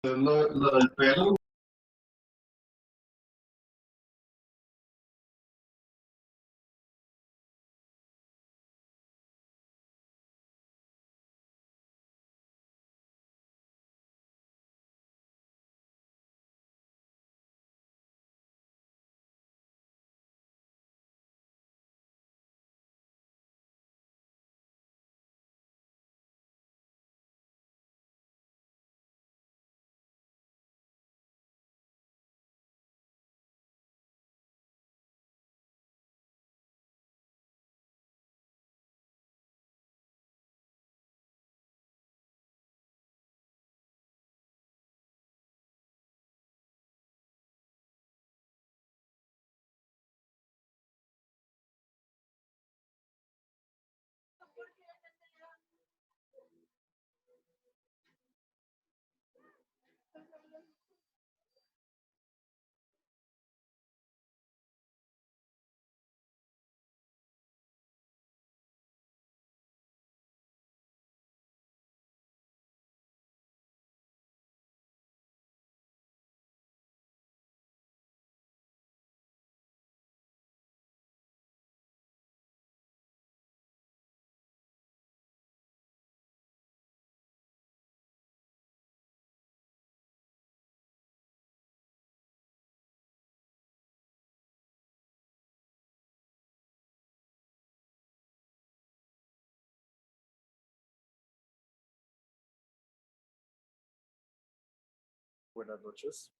Lo del pelo. Buenas noches.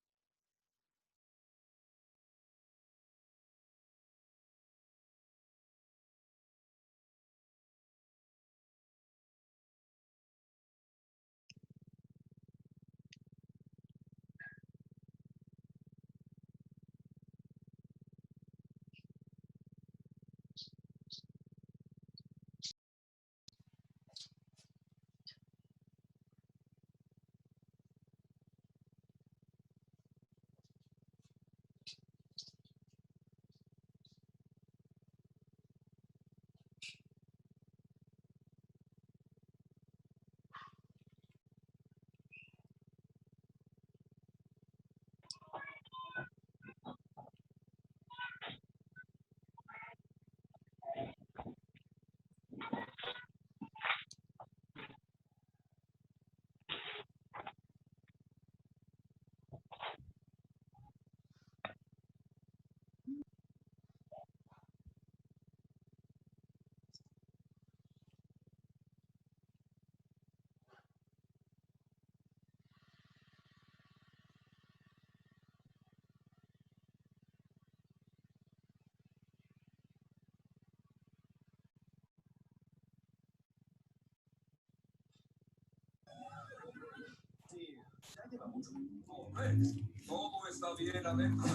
Todo está bien adentro.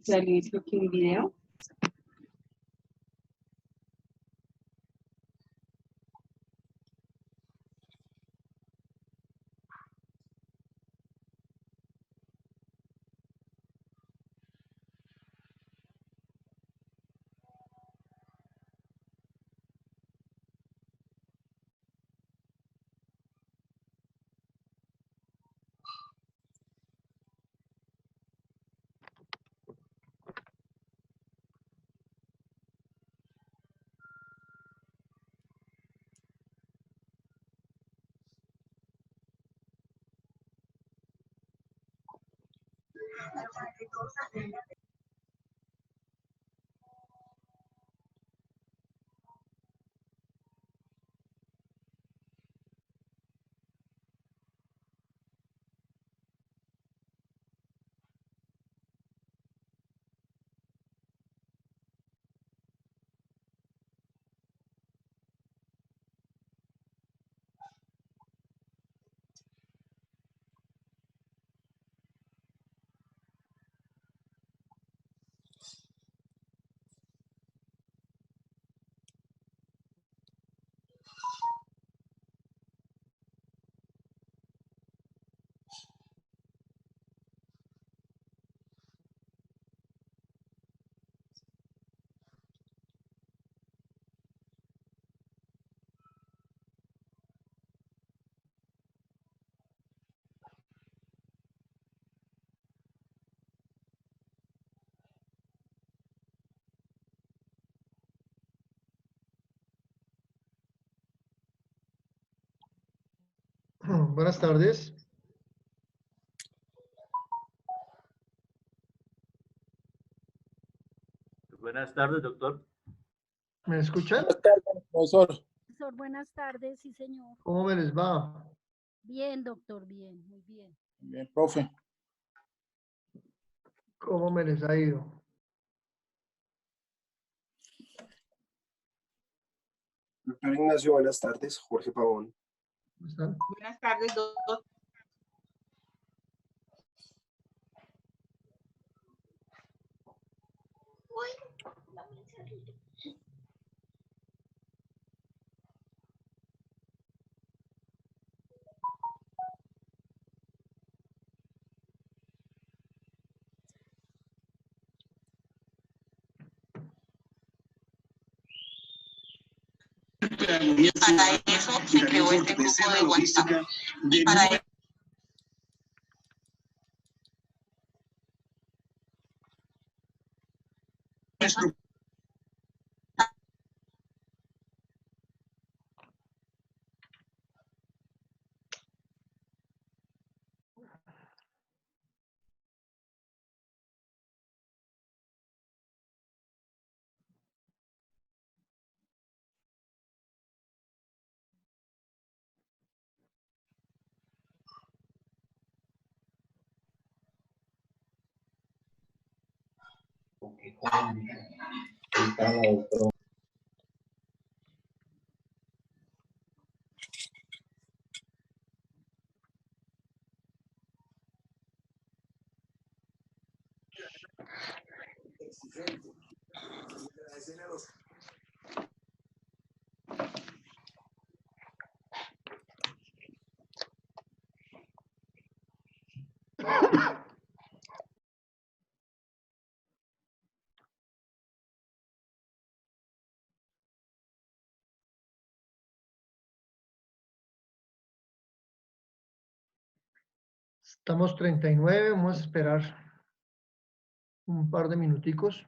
¿Ya listo aquí el video? Buenas tardes. Buenas tardes, doctor. ¿Me escuchan? Buenas tardes, profesor. Profesor, buenas tardes, sí, señor. ¿Cómo me les va? Bien, doctor, bien, muy bien. Bien, profe. ¿Cómo me les ha ido? Doctor Ignacio, buenas tardes. Jorge Pavón. ¿Cómo están? Buenas tardes, doctor. Para eso se creó este grupo de WhatsApp. Y para eso Estamos 39, vamos a esperar un par de minuticos.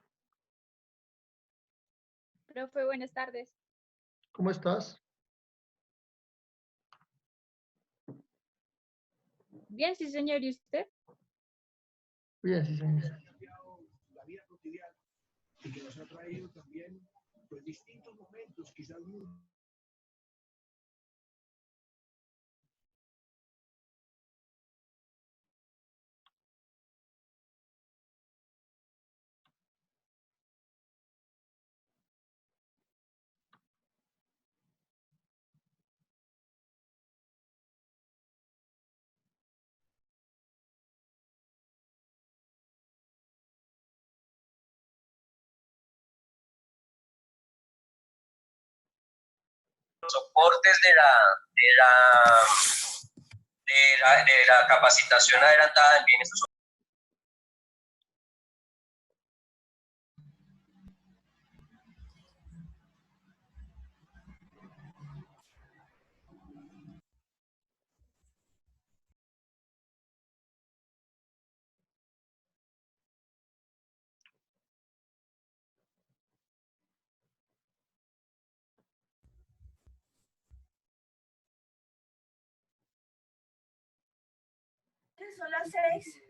Profe, buenas tardes. ¿Cómo estás? Bien, sí, señor. ¿Y usted? Bien, sí, señor. La vida cotidiana y que nos ha traído también pues, distintos momentos, quizás muy soportes de la capacitación adelantada en bienes son las 6.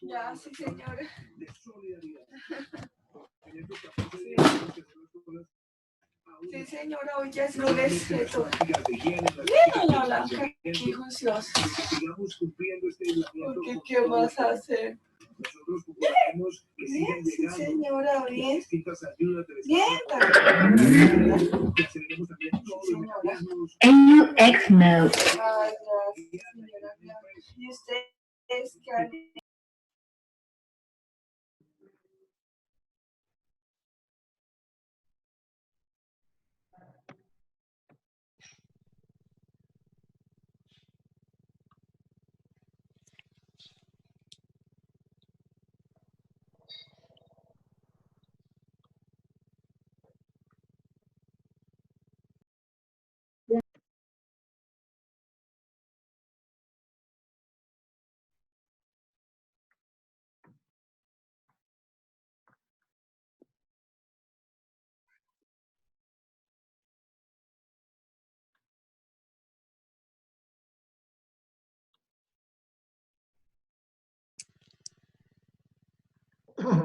Ya, sí, señora. de solidaridad. Sí, señora, hoy ya es lunes. Bien, doña Blanca, qué juiciosa. Porque, ¿qué vas a hacer? Bien, sí, señora, bien. Bien, también. AUX mode. Ay, gracias, señora. ¿Y ustedes qué han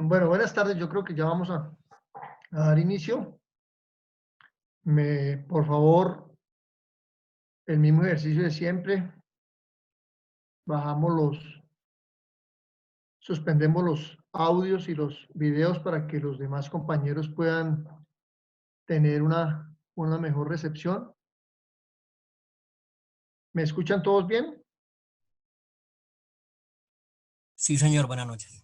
Bueno, buenas tardes. Yo creo que ya vamos a dar inicio. Por favor, el mismo ejercicio de siempre. Suspendemos los audios y los videos para que los demás compañeros puedan tener una mejor recepción. ¿Me escuchan todos bien? Sí, señor, buenas noches.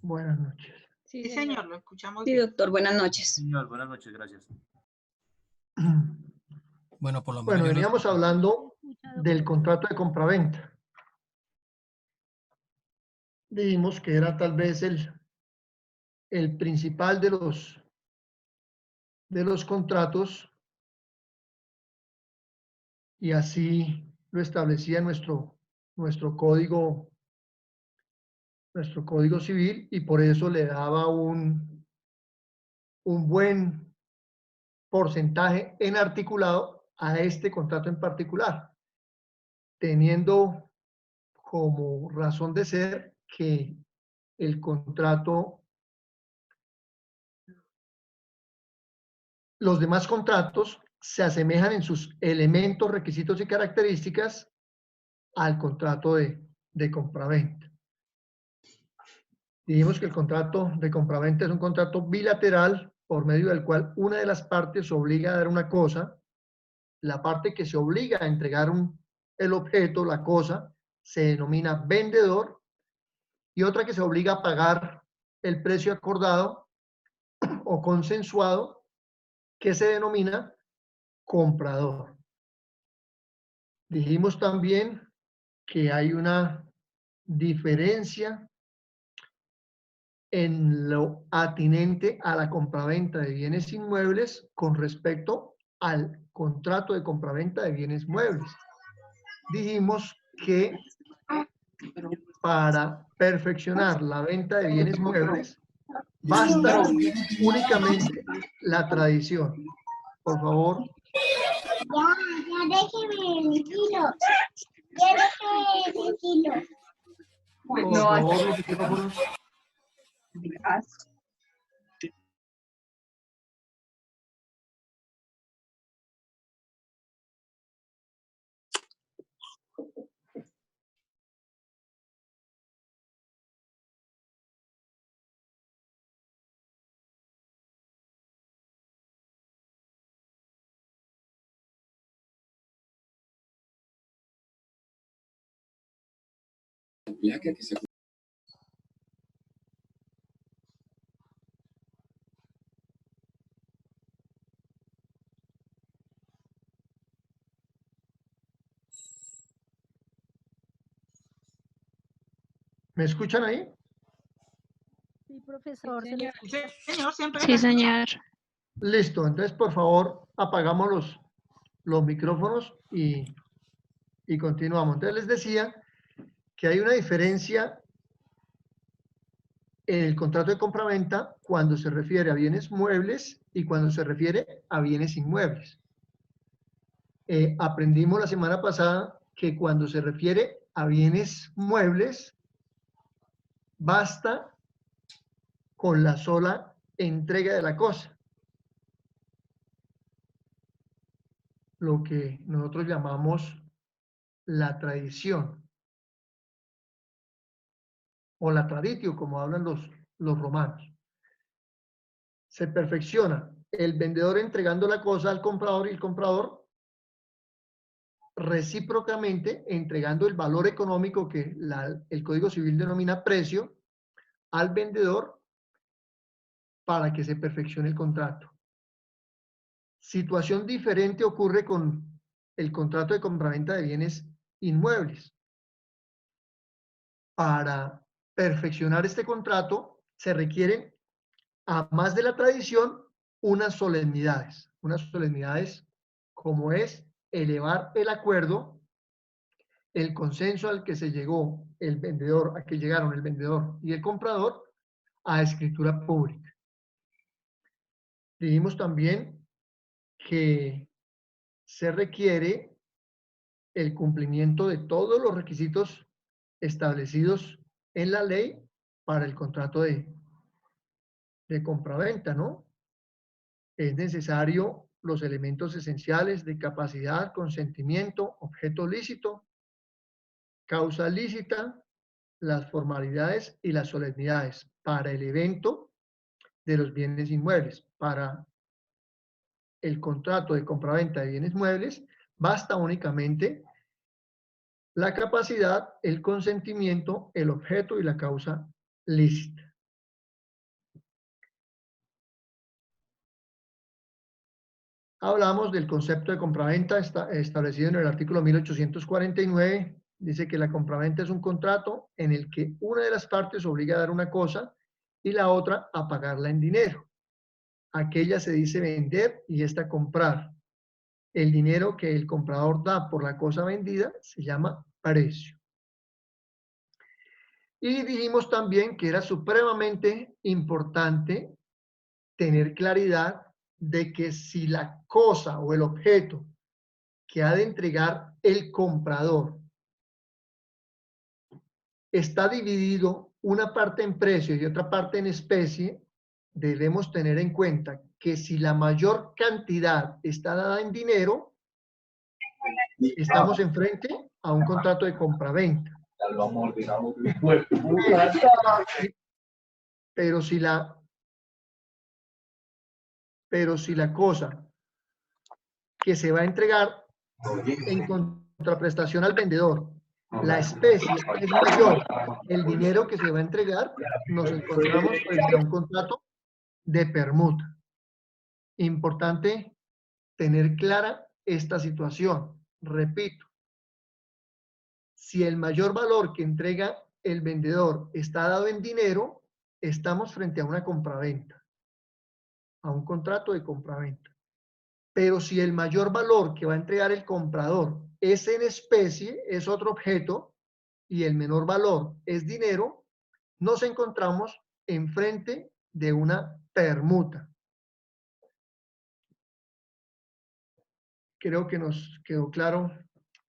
Buenas noches. Sí, Sí, señor, lo escuchamos Sí, bien. doctor, buenas noches. Señor, buenas noches, gracias. Bueno, por lo menos Bueno, yo lo veníamos escucho. hablando Escucha, del doctor. contrato de compraventa. Dijimos que era tal vez el principal de los contratos, y así lo establecía nuestro código civil, y por eso le daba un buen porcentaje en articulado a este contrato en particular, teniendo como razón de ser que el contrato, los demás contratos se asemejan en sus elementos, requisitos y características al contrato de compraventa. Dijimos que el contrato de compraventa es un contrato bilateral por medio del cual una de las partes obliga a dar una cosa. La parte que se obliga a entregar el objeto, la cosa, se denomina vendedor, y otra que se obliga a pagar el precio acordado o consensuado, que se denomina comprador. Dijimos también que hay una diferencia en lo atinente a la compraventa de bienes inmuebles con respecto al contrato de compraventa de bienes muebles. Dijimos que para perfeccionar la venta de bienes muebles basta únicamente la tradición. Por favor. Ya déjeme mi kilo. Ya déjeme mi kilo. Por favor, los micrófonos. ¿Me escuchan ahí? Sí, profesor. Sí, se le señor. escucha. Sí, señor, siempre. Sí, señor. Listo, entonces por favor apagamos los micrófonos y continuamos. Entonces les decía que hay una diferencia en el contrato de compraventa cuando se refiere a bienes muebles y cuando se refiere a bienes inmuebles. Aprendimos la semana pasada que cuando se refiere a bienes muebles, basta con la sola entrega de la cosa, lo que nosotros llamamos la tradición, o la traditio, como hablan los romanos. Se perfecciona el vendedor entregando la cosa al comprador y el comprador recíprocamente entregando el valor económico que el Código Civil denomina precio al vendedor para que se perfeccione el contrato. Situación diferente ocurre con el contrato de compraventa de bienes inmuebles. Para perfeccionar este contrato se requieren, además de la tradición, unas solemnidades como es elevar el acuerdo, el consenso al que se llegó el vendedor, a que llegaron el vendedor y el comprador, a escritura pública. Dijimos también que se requiere el cumplimiento de todos los requisitos establecidos en la ley para el contrato de de compraventa, ¿no? Es necesario los elementos esenciales de capacidad, consentimiento, objeto lícito, causa lícita, las formalidades y las solemnidades para el evento de los bienes inmuebles. Para el contrato de compraventa de bienes muebles, basta únicamente la capacidad, el consentimiento, el objeto y la causa lícita. Hablamos del concepto de compraventa establecido en el artículo 1849. Dice que la compraventa es un contrato en el que una de las partes obliga a dar una cosa y la otra a pagarla en dinero. Aquella se dice vender y esta comprar. El dinero que el comprador da por la cosa vendida se llama precio. Y dijimos también que era supremamente importante tener claridad de que si la cosa o el objeto que ha de entregar el comprador está dividido una parte en precio y otra parte en especie, debemos tener en cuenta que si la mayor cantidad está dada en dinero, estamos enfrente a un contrato de compraventa. Pero si la cosa que se va a entregar en contraprestación al vendedor, la especie es mayor, el dinero que se va a entregar, nos encontramos frente a un contrato de permuta. Importante tener clara esta situación. Repito, si el mayor valor que entrega el vendedor está dado en dinero, estamos frente a una compraventa, a un contrato de compraventa. Pero si el mayor valor que va a entregar el comprador es en especie, es otro objeto, y el menor valor es dinero, nos encontramos enfrente de una permuta. Creo que nos quedó claro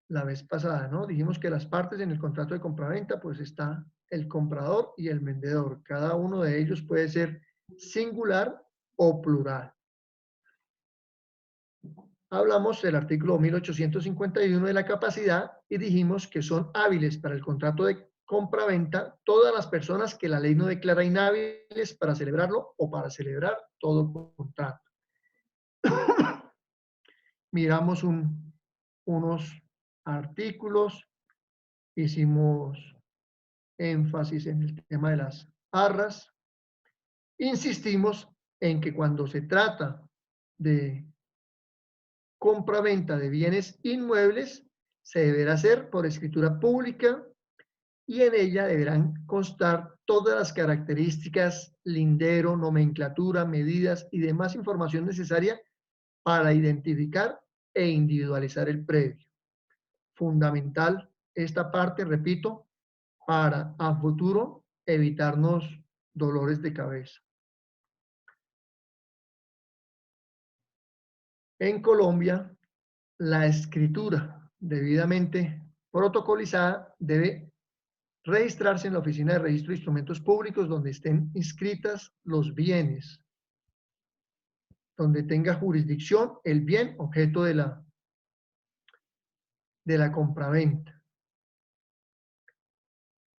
la vez pasada, ¿no? Dijimos que las partes en el contrato de compraventa, pues está el comprador y el vendedor. Cada uno de ellos puede ser singular o plural. Hablamos del artículo 1851 de la capacidad y dijimos que son hábiles para el contrato de compraventa todas las personas que la ley no declara inhábiles para celebrarlo o para celebrar todo contrato. Miramos unos artículos, hicimos énfasis en el tema de las arras. Insistimos en que cuando se trata de compraventa de bienes inmuebles, se deberá hacer por escritura pública y en ella deberán constar todas las características, lindero, nomenclatura, medidas y demás información necesaria para identificar e individualizar el predio. Fundamental esta parte, repito, para a futuro evitarnos dolores de cabeza. En Colombia, la escritura debidamente protocolizada debe registrarse en la Oficina de Registro de Instrumentos Públicos donde estén inscritas los bienes, donde tenga jurisdicción el bien objeto de la compraventa.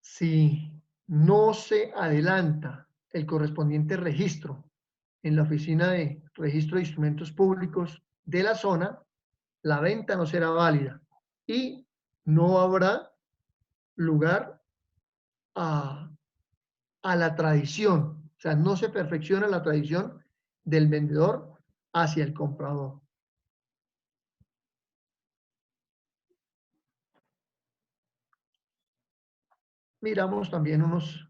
Si no se adelanta el correspondiente registro en la Oficina de Registro de Instrumentos Públicos de la zona, la venta no será válida y no habrá lugar a la tradición. O sea, no se perfecciona la tradición del vendedor hacia el comprador. Miramos también unos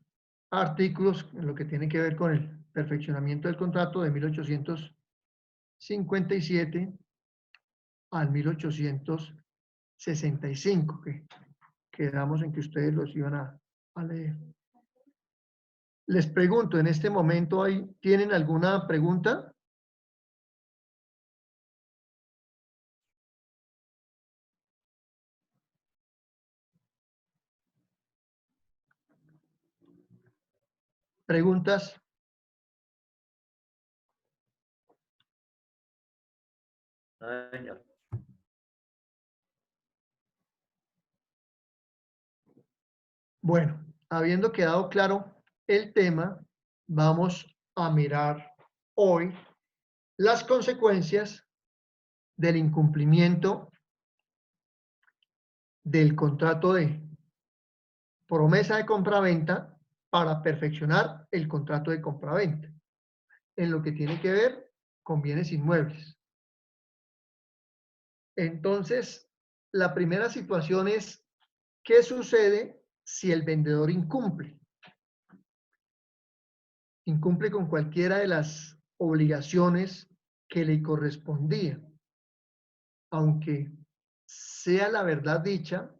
artículos en lo que tiene que ver con el perfeccionamiento del contrato de 1857 al 1865, que quedamos en que ustedes los iban a leer. Les pregunto, en este momento, ¿tienen alguna pregunta? ¿Preguntas? No, señor. Bueno, habiendo quedado claro el tema, vamos a mirar hoy las consecuencias del incumplimiento del contrato de promesa de compraventa para perfeccionar el contrato de compraventa en lo que tiene que ver con bienes inmuebles. Entonces, la primera situación es, ¿qué sucede si el vendedor incumple? Incumple con cualquiera de las obligaciones que le correspondían. Aunque sea la verdad dicha,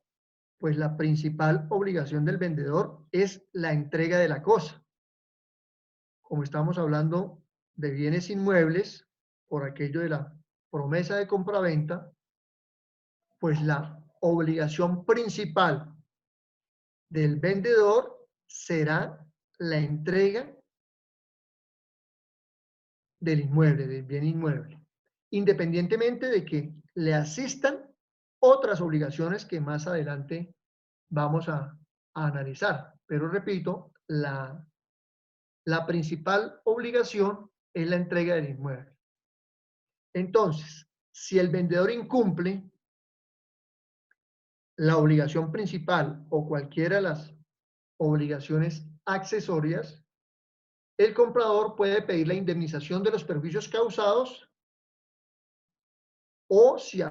pues la principal obligación del vendedor es la entrega de la cosa. Como estamos hablando de bienes inmuebles, por aquello de la promesa de compraventa, pues la obligación principal del vendedor será la entrega del inmueble, del bien inmueble, independientemente de que le asistan otras obligaciones que más adelante vamos a analizar. Pero repito, la principal obligación es la entrega del inmueble. Entonces, si el vendedor incumple la obligación principal o cualquiera de las obligaciones accesorias, el comprador puede pedir la indemnización de los perjuicios causados o, si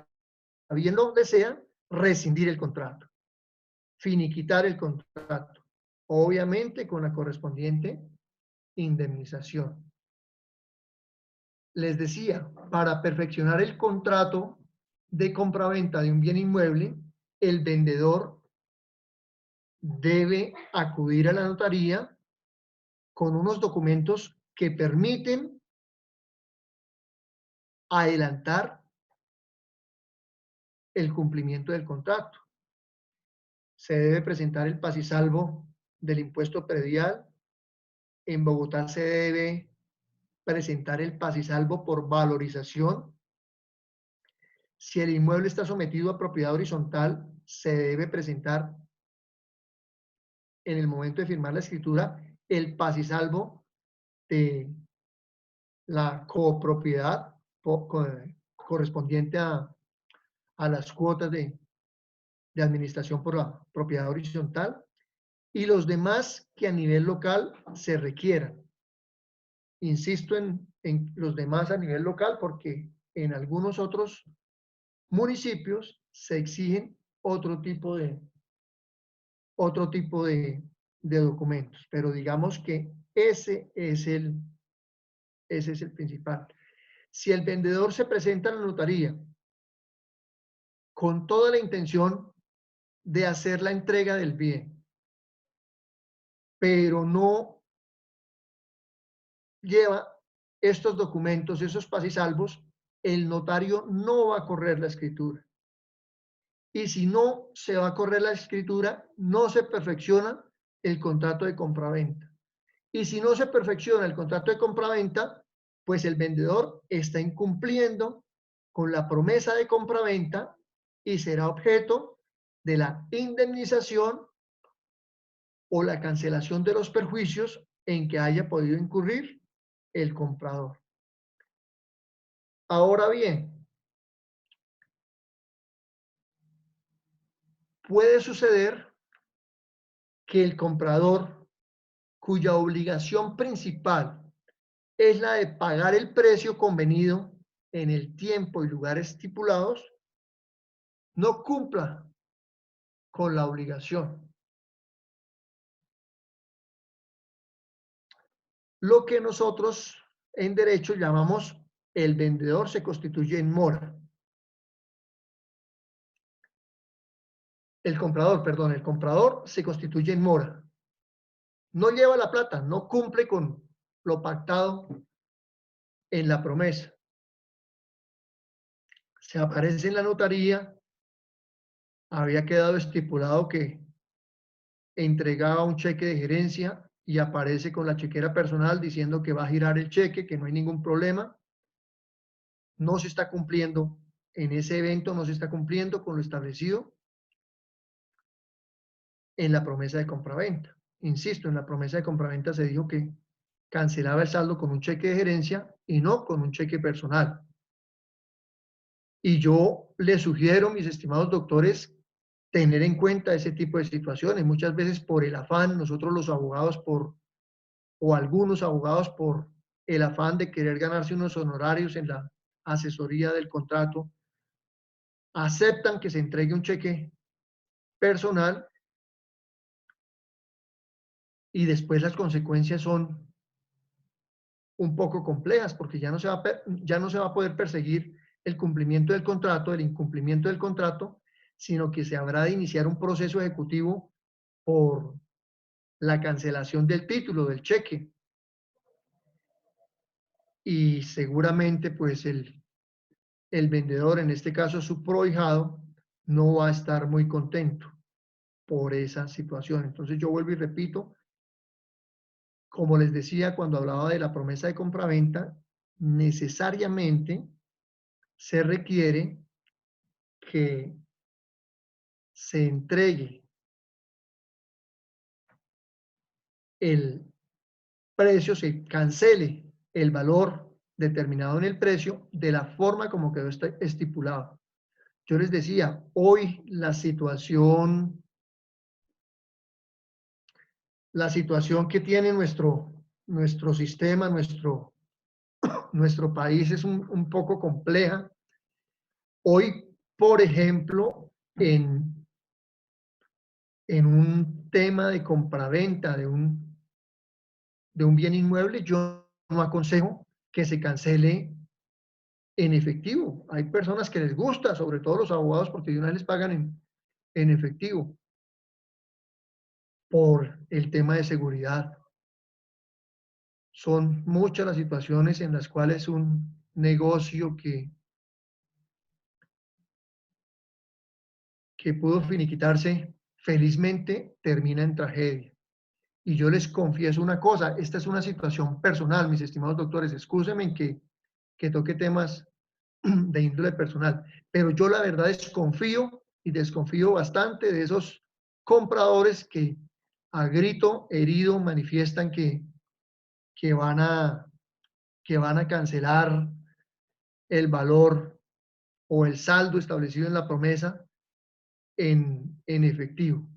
bien lo desea, rescindir el contrato, finiquitar el contrato, obviamente con la correspondiente indemnización. Les decía, para perfeccionar el contrato de compraventa de un bien inmueble, el vendedor debe acudir a la notaría con unos documentos que permiten adelantar el cumplimiento del contrato. Se debe presentar el pasisalvo del impuesto predial. En Bogotá se debe presentar el pasisalvo por valorización. Si el inmueble está sometido a propiedad horizontal, se debe presentar en el momento de firmar la escritura el pasisalvo de la copropiedad correspondiente a las cuotas de administración por la propiedad horizontal y los demás que a nivel local se requieran. Insisto en los demás a nivel local porque en algunos otros municipios se exigen otro tipo de documentos, pero digamos que ese es el principal. Si el vendedor se presenta a la notaría con toda la intención de hacer la entrega del bien, pero no lleva estos documentos, esos pasisalvos, el notario no va a correr la escritura. Y si no se va a correr la escritura, no se perfecciona el contrato de compraventa. Y si no se perfecciona el contrato de compraventa, pues el vendedor está incumpliendo con la promesa de compraventa y será objeto de la indemnización o la cancelación de los perjuicios en que haya podido incurrir el comprador. Ahora bien, puede suceder que el comprador, cuya obligación principal es la de pagar el precio convenido en el tiempo y lugar estipulados, no cumpla con la obligación. Lo que nosotros en derecho llamamos el vendedor se constituye en mora. El comprador se constituye en mora. No lleva la plata, no cumple con lo pactado en la promesa. Se aparece en la notaría, había quedado estipulado que entregaba un cheque de gerencia y aparece con la chequera personal diciendo que va a girar el cheque, que no hay ningún problema. no se está cumpliendo, en ese evento no se está cumpliendo con lo establecido en la promesa de compraventa. Insisto, en la promesa de compraventa se dijo que cancelaba el saldo con un cheque de gerencia y no con un cheque personal. Y yo les sugiero, mis estimados doctores, tener en cuenta ese tipo de situaciones. Muchas veces por el afán, nosotros los abogados o algunos abogados por el afán de querer ganarse unos honorarios en la asesoría del contrato, aceptan que se entregue un cheque personal y después las consecuencias son un poco complejas porque ya no se va a poder perseguir el cumplimiento del contrato, el incumplimiento del contrato, sino que se habrá de iniciar un proceso ejecutivo por la cancelación del título, del cheque. Y seguramente pues el vendedor, en este caso su prohijado, no va a estar muy contento por esa situación. Entonces yo vuelvo y repito, como les decía cuando hablaba de la promesa de compraventa, necesariamente se requiere que se entregue el precio, se cancele el valor determinado en el precio de la forma como quedó estipulado. Yo les decía, hoy la situación que tiene nuestro sistema, nuestro país es un poco compleja. Hoy, por ejemplo, en un tema de compraventa de un bien inmueble, yo no aconsejo que se cancele en efectivo. Hay personas que les gusta, sobre todo los abogados, porque de una vez les pagan en efectivo por el tema de seguridad. Son muchas las situaciones en las cuales un negocio que pudo finiquitarse felizmente termina en tragedia. Y yo les confieso una cosa, esta es una situación personal, mis estimados doctores, excúsenme en que toque temas de índole personal, pero yo la verdad desconfío y desconfío bastante de esos compradores que a grito herido manifiestan que van a cancelar el valor o el saldo establecido en la promesa en efectivo.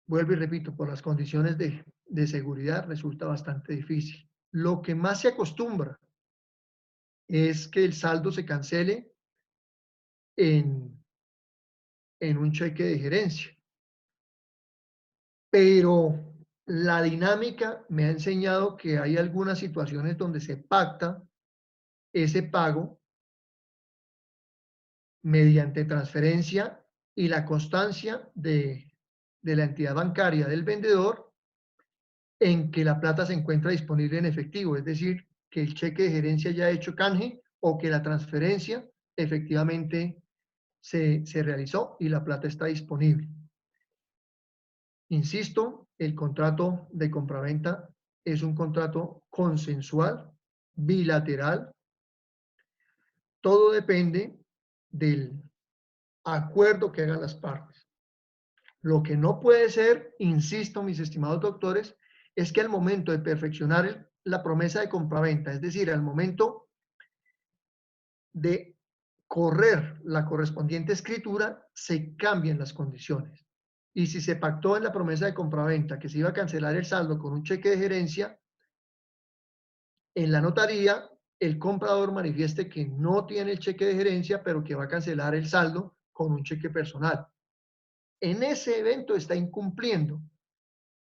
Vuelvo y repito, por las condiciones de seguridad resulta bastante difícil. Lo que más se acostumbra es que el saldo se cancele en un cheque de gerencia. Pero la dinámica me ha enseñado que hay algunas situaciones donde se pacta ese pago mediante transferencia y la constancia de la entidad bancaria del vendedor en que la plata se encuentra disponible en efectivo, es decir, que el cheque de gerencia ya ha hecho canje o que la transferencia efectivamente se realizó y la plata está disponible. Insisto, el contrato de compraventa es un contrato consensual, bilateral. Todo depende del acuerdo que hagan las partes. Lo que no puede ser, insisto, mis estimados doctores, es que al momento de perfeccionar la promesa de compraventa, es decir, al momento de correr la correspondiente escritura, se cambien las condiciones. Y si se pactó en la promesa de compraventa que se iba a cancelar el saldo con un cheque de gerencia, en la notaría el comprador manifieste que no tiene el cheque de gerencia, pero que va a cancelar el saldo con un cheque personal. En ese evento está incumpliendo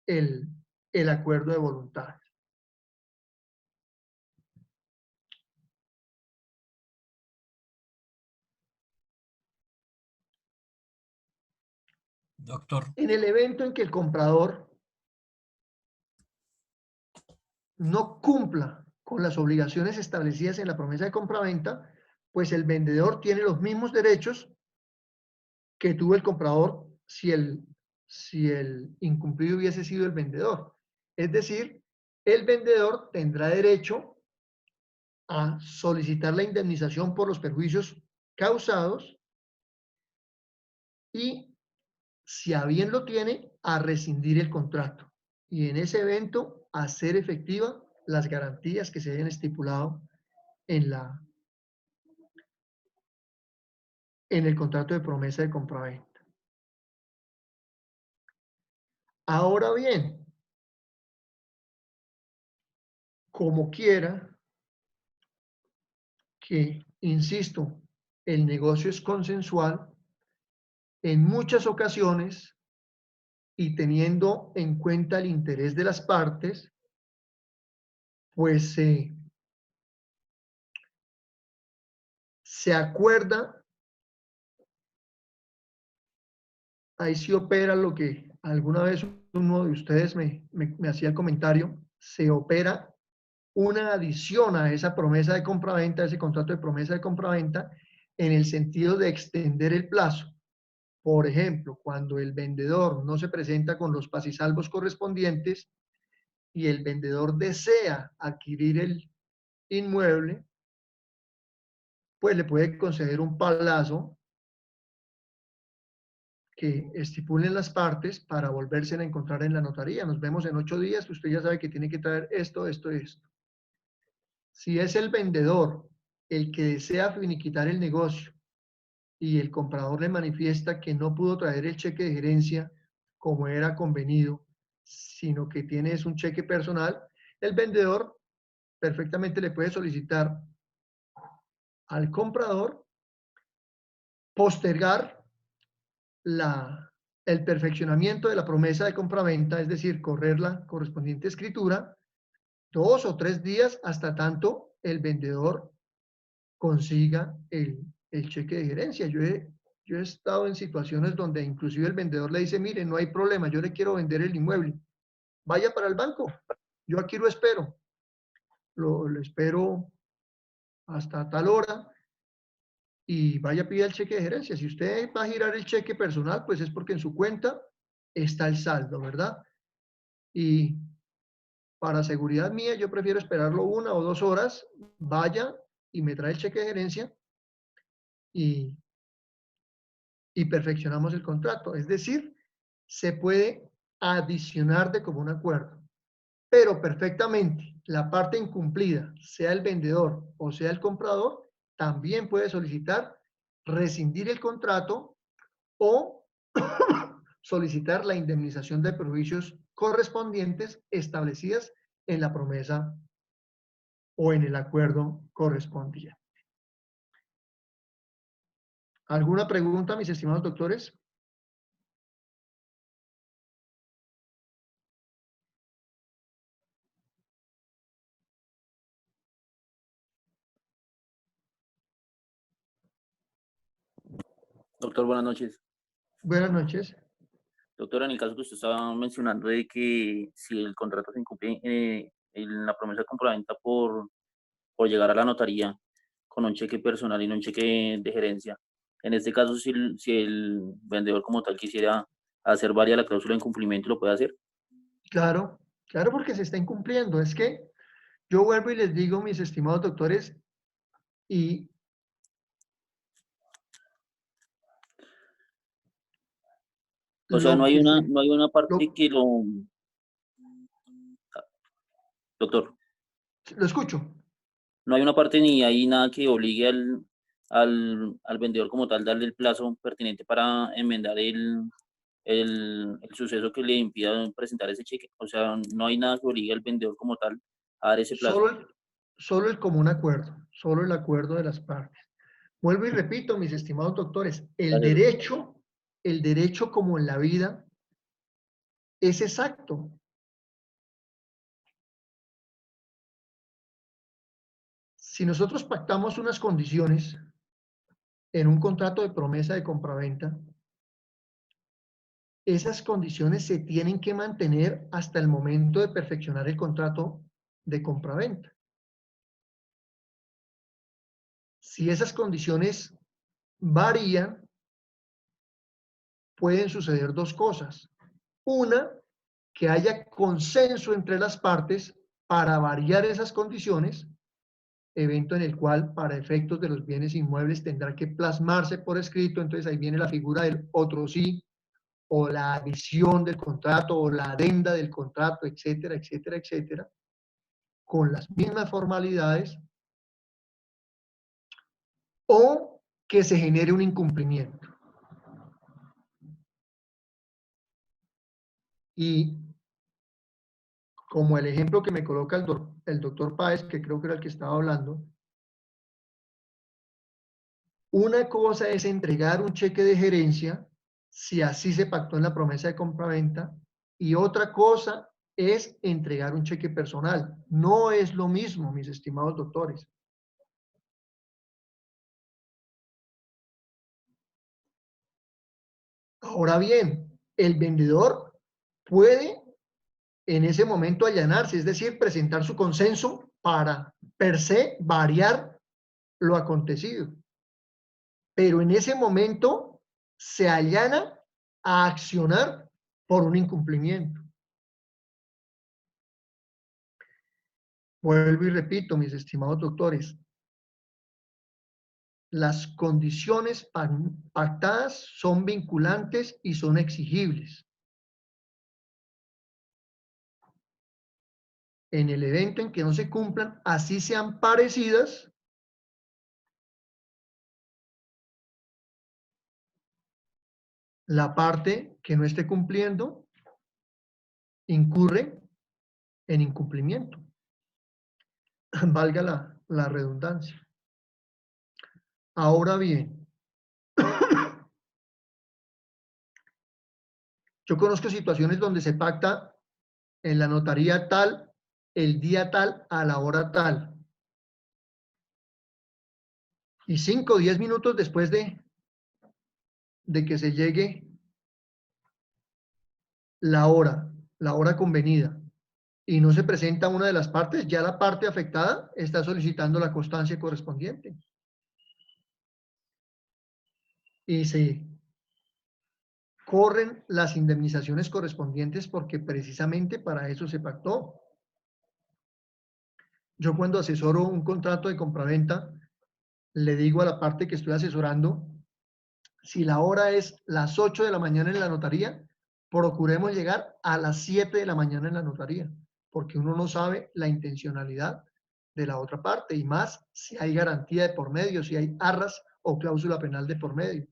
el acuerdo de voluntades. Doctor, En el evento en que el comprador no cumpla con las obligaciones establecidas en la promesa de compraventa, pues el vendedor tiene los mismos derechos que tuvo el comprador si el incumplido hubiese sido el vendedor. Es decir, el vendedor tendrá derecho a solicitar la indemnización por los perjuicios causados y, si a bien lo tiene, a rescindir el contrato. Y en ese evento, hacer efectiva las garantías que se hayan estipulado en el contrato de promesa de compraventa. Ahora bien, como quiera que, insisto, el negocio es consensual, en muchas ocasiones, y teniendo en cuenta el interés de las partes, pues se acuerda, ahí sí opera lo que alguna vez uno de ustedes me hacía el comentario, se opera una adición a esa promesa de compraventa, a ese contrato de promesa de compraventa, en el sentido de extender el plazo. Por ejemplo, cuando el vendedor no se presenta con los pasisalvos correspondientes y el vendedor desea adquirir el inmueble, pues le puede conceder un plazo que estipulen las partes para volverse a encontrar en la notaría. Nos vemos en 8 días, usted ya sabe que tiene que traer esto, esto y esto. Si es el vendedor el que desea finiquitar el negocio y el comprador le manifiesta que no pudo traer el cheque de gerencia como era convenido, sino que tiene un cheque personal, el vendedor perfectamente le puede solicitar al comprador postergar el perfeccionamiento de la promesa de compraventa, es decir, correr la correspondiente escritura 2 o 3 días hasta tanto el vendedor consiga el cheque de gerencia. Yo he estado en situaciones donde inclusive el vendedor le dice, mire, no hay problema, yo le quiero vender el inmueble. Vaya para el banco, yo aquí lo espero. Lo espero hasta tal hora y vaya a pedir el cheque de gerencia. Si usted va a girar el cheque personal, pues es porque en su cuenta está el saldo, ¿verdad? Y para seguridad mía, yo prefiero esperarlo 1 o 2 horas, vaya y me trae el cheque de gerencia y perfeccionamos el contrato. Es decir, se puede adicionar de común acuerdo, pero perfectamente la parte incumplida, sea el vendedor o sea el comprador, también puede solicitar rescindir el contrato o solicitar la indemnización de perjuicios correspondientes establecidas en la promesa o en el acuerdo correspondiente. ¿Alguna pregunta, mis estimados doctores? Doctor, buenas noches. Buenas noches. Doctor, en el caso que usted estaba mencionando de que si el contrato se incumple en la promesa de compraventa por llegar a la notaría con un cheque personal y no un cheque de gerencia, en este caso, si el vendedor como tal quisiera hacer válida la cláusula de incumplimiento, ¿lo puede hacer? Claro, claro, porque se está incumpliendo. Es que yo vuelvo y les digo, mis estimados doctores, y O sea, no hay una parte lo- que lo... Doctor, lo escucho. no hay una parte ni hay nada que obligue al vendedor como tal darle el plazo pertinente para enmendar el suceso que le impida presentar ese cheque. O sea, no hay nada que obligue al vendedor como tal a dar ese plazo. Solo el común acuerdo, solo el acuerdo de las partes. Vuelvo y repito, mis estimados doctores, el derecho como en la vida es exacto. Si nosotros pactamos unas condiciones en un contrato de promesa de compraventa, esas condiciones se tienen que mantener hasta el momento de perfeccionar el contrato de compraventa. Si esas condiciones varían, pueden suceder 2 cosas. Una, que haya consenso entre las partes para variar esas condiciones. evento en el cual para efectos de los bienes inmuebles tendrá que plasmarse por escrito, entonces ahí viene la figura del otro sí, o la adición del contrato, o la adenda del contrato, etcétera, etcétera, etcétera, con las mismas formalidades, o que se genere un incumplimiento. Y como el ejemplo que me coloca el doctor Páez, que creo que era el que estaba hablando, una cosa es entregar un cheque de gerencia, si así se pactó en la promesa de compraventa, y otra cosa es entregar un cheque personal. No es lo mismo, mis estimados doctores. Ahora bien, el vendedor puede en ese momento allanarse, es decir, presentar su consenso para per se variar lo acontecido. Pero en ese momento se allana a accionar por un incumplimiento. Vuelvo y repito, mis estimados doctores, las condiciones pactadas son vinculantes y son exigibles. En el evento en que no se cumplan, así sean parecidas, la parte que no esté cumpliendo incurre en incumplimiento. Valga la redundancia. Ahora bien, yo conozco situaciones donde se pacta en la notaría tal, el día tal, a la hora tal. Y 5 o 10 minutos después de que se llegue la hora convenida, y no se presenta una de las partes, ya la parte afectada está solicitando la constancia correspondiente. Y se corren las indemnizaciones correspondientes porque precisamente para eso se pactó. Yo cuando asesoro un contrato de compraventa, le digo a la parte que estoy asesorando, si la hora es las 8 de la mañana en la notaría, procuremos llegar a las 7 de la mañana en la notaría, porque uno no sabe la intencionalidad de la otra parte, y más si hay garantía de por medio, si hay arras o cláusula penal de por medio.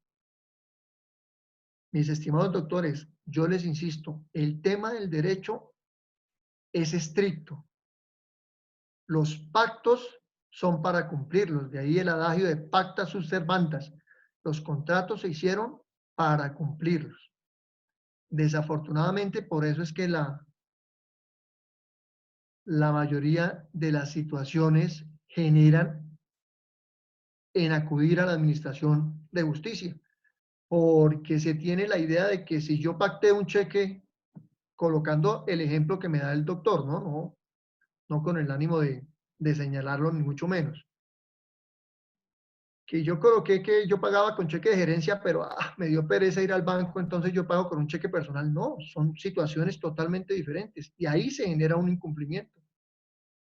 Mis estimados doctores, yo les insisto, el tema del derecho es estricto. Los pactos son para cumplirlos, de ahí el adagio de pacta sunt servantas. Los contratos se hicieron para cumplirlos. Desafortunadamente, por eso es que la mayoría de las situaciones generan en acudir a la administración de justicia, porque se tiene la idea de que si yo pacté un cheque, colocando el ejemplo que me da el doctor, no con el ánimo de señalarlo, ni mucho menos, que yo coloqué que yo pagaba con cheque de gerencia, pero me dio pereza ir al banco, entonces yo pago con un cheque personal. No, son situaciones totalmente diferentes y ahí se genera un incumplimiento,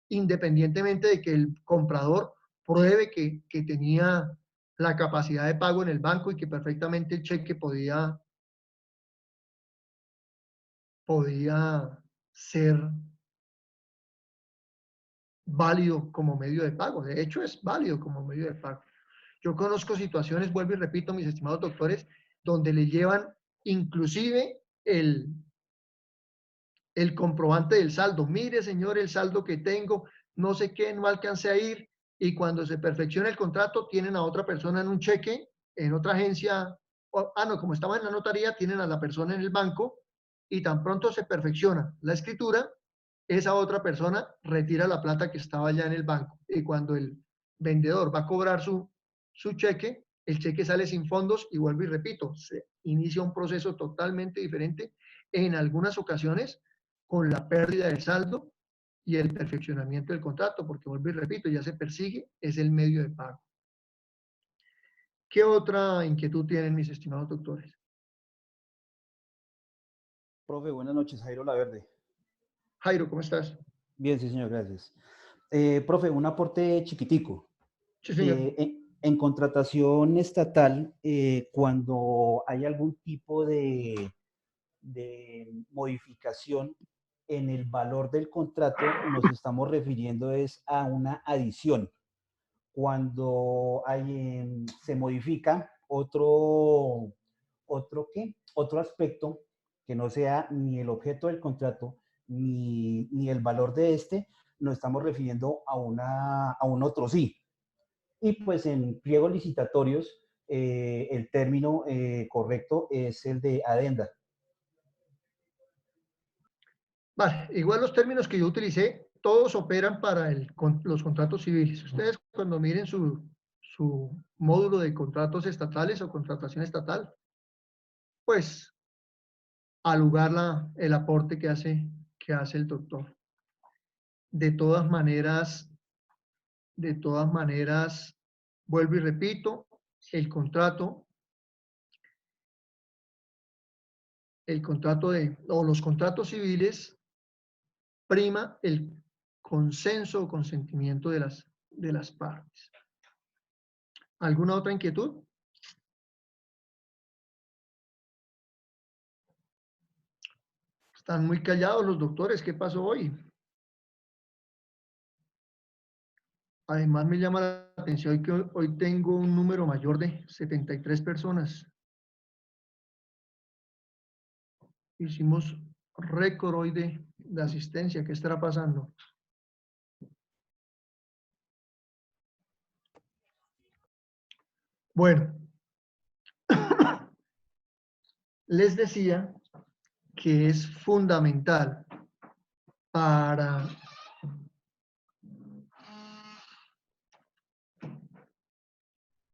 independientemente de que el comprador pruebe que tenía la capacidad de pago en el banco y que perfectamente el cheque podía ser válido como medio de pago. De hecho, es válido como medio de pago. Yo conozco situaciones, vuelvo y repito, mis estimados doctores, donde le llevan inclusive el comprobante del saldo. Mire, señor, el saldo que tengo, no sé qué, no alcancé a ir. Y cuando se perfecciona el contrato, tienen a otra persona en un cheque, en otra agencia. No, como estaba en la notaría, tienen a la persona en el banco y tan pronto se perfecciona la escritura, esa otra persona retira la plata que estaba ya en el banco. Y cuando el vendedor va a cobrar su cheque, el cheque sale sin fondos y vuelvo y repito, se inicia un proceso totalmente diferente en algunas ocasiones con la pérdida del saldo y el perfeccionamiento del contrato, porque vuelvo y repito, ya se persigue, es el medio de pago. ¿Qué otra inquietud tienen mis estimados doctores? Profe, buenas noches, Jairo Laverde. Jairo, ¿cómo estás? Bien, sí, señor, gracias. Profe, un aporte chiquitico. Sí, señor. En contratación estatal, cuando hay algún tipo de modificación en el valor del contrato, nos estamos refiriendo es a una adición. Cuando se modifica otro aspecto que no sea ni el objeto del contrato ni el valor de este, nos estamos refiriendo a un otro sí. Y pues en pliegos licitatorios, el término correcto es el de adenda. Vale, igual los términos que yo utilicé, todos operan para los contratos civiles. Ustedes cuando miren su módulo de contratos estatales o contratación estatal, pues al lugar el aporte que hace el doctor. De todas maneras, vuelvo y repito, el contrato o los contratos civiles prima el consenso o consentimiento de las partes. ¿Alguna otra inquietud? Están muy callados los doctores. ¿Qué pasó hoy? Además, me llama la atención que hoy tengo un número mayor de 73 personas. Hicimos récord hoy de asistencia. ¿Qué estará pasando? Bueno, les decía que es fundamental para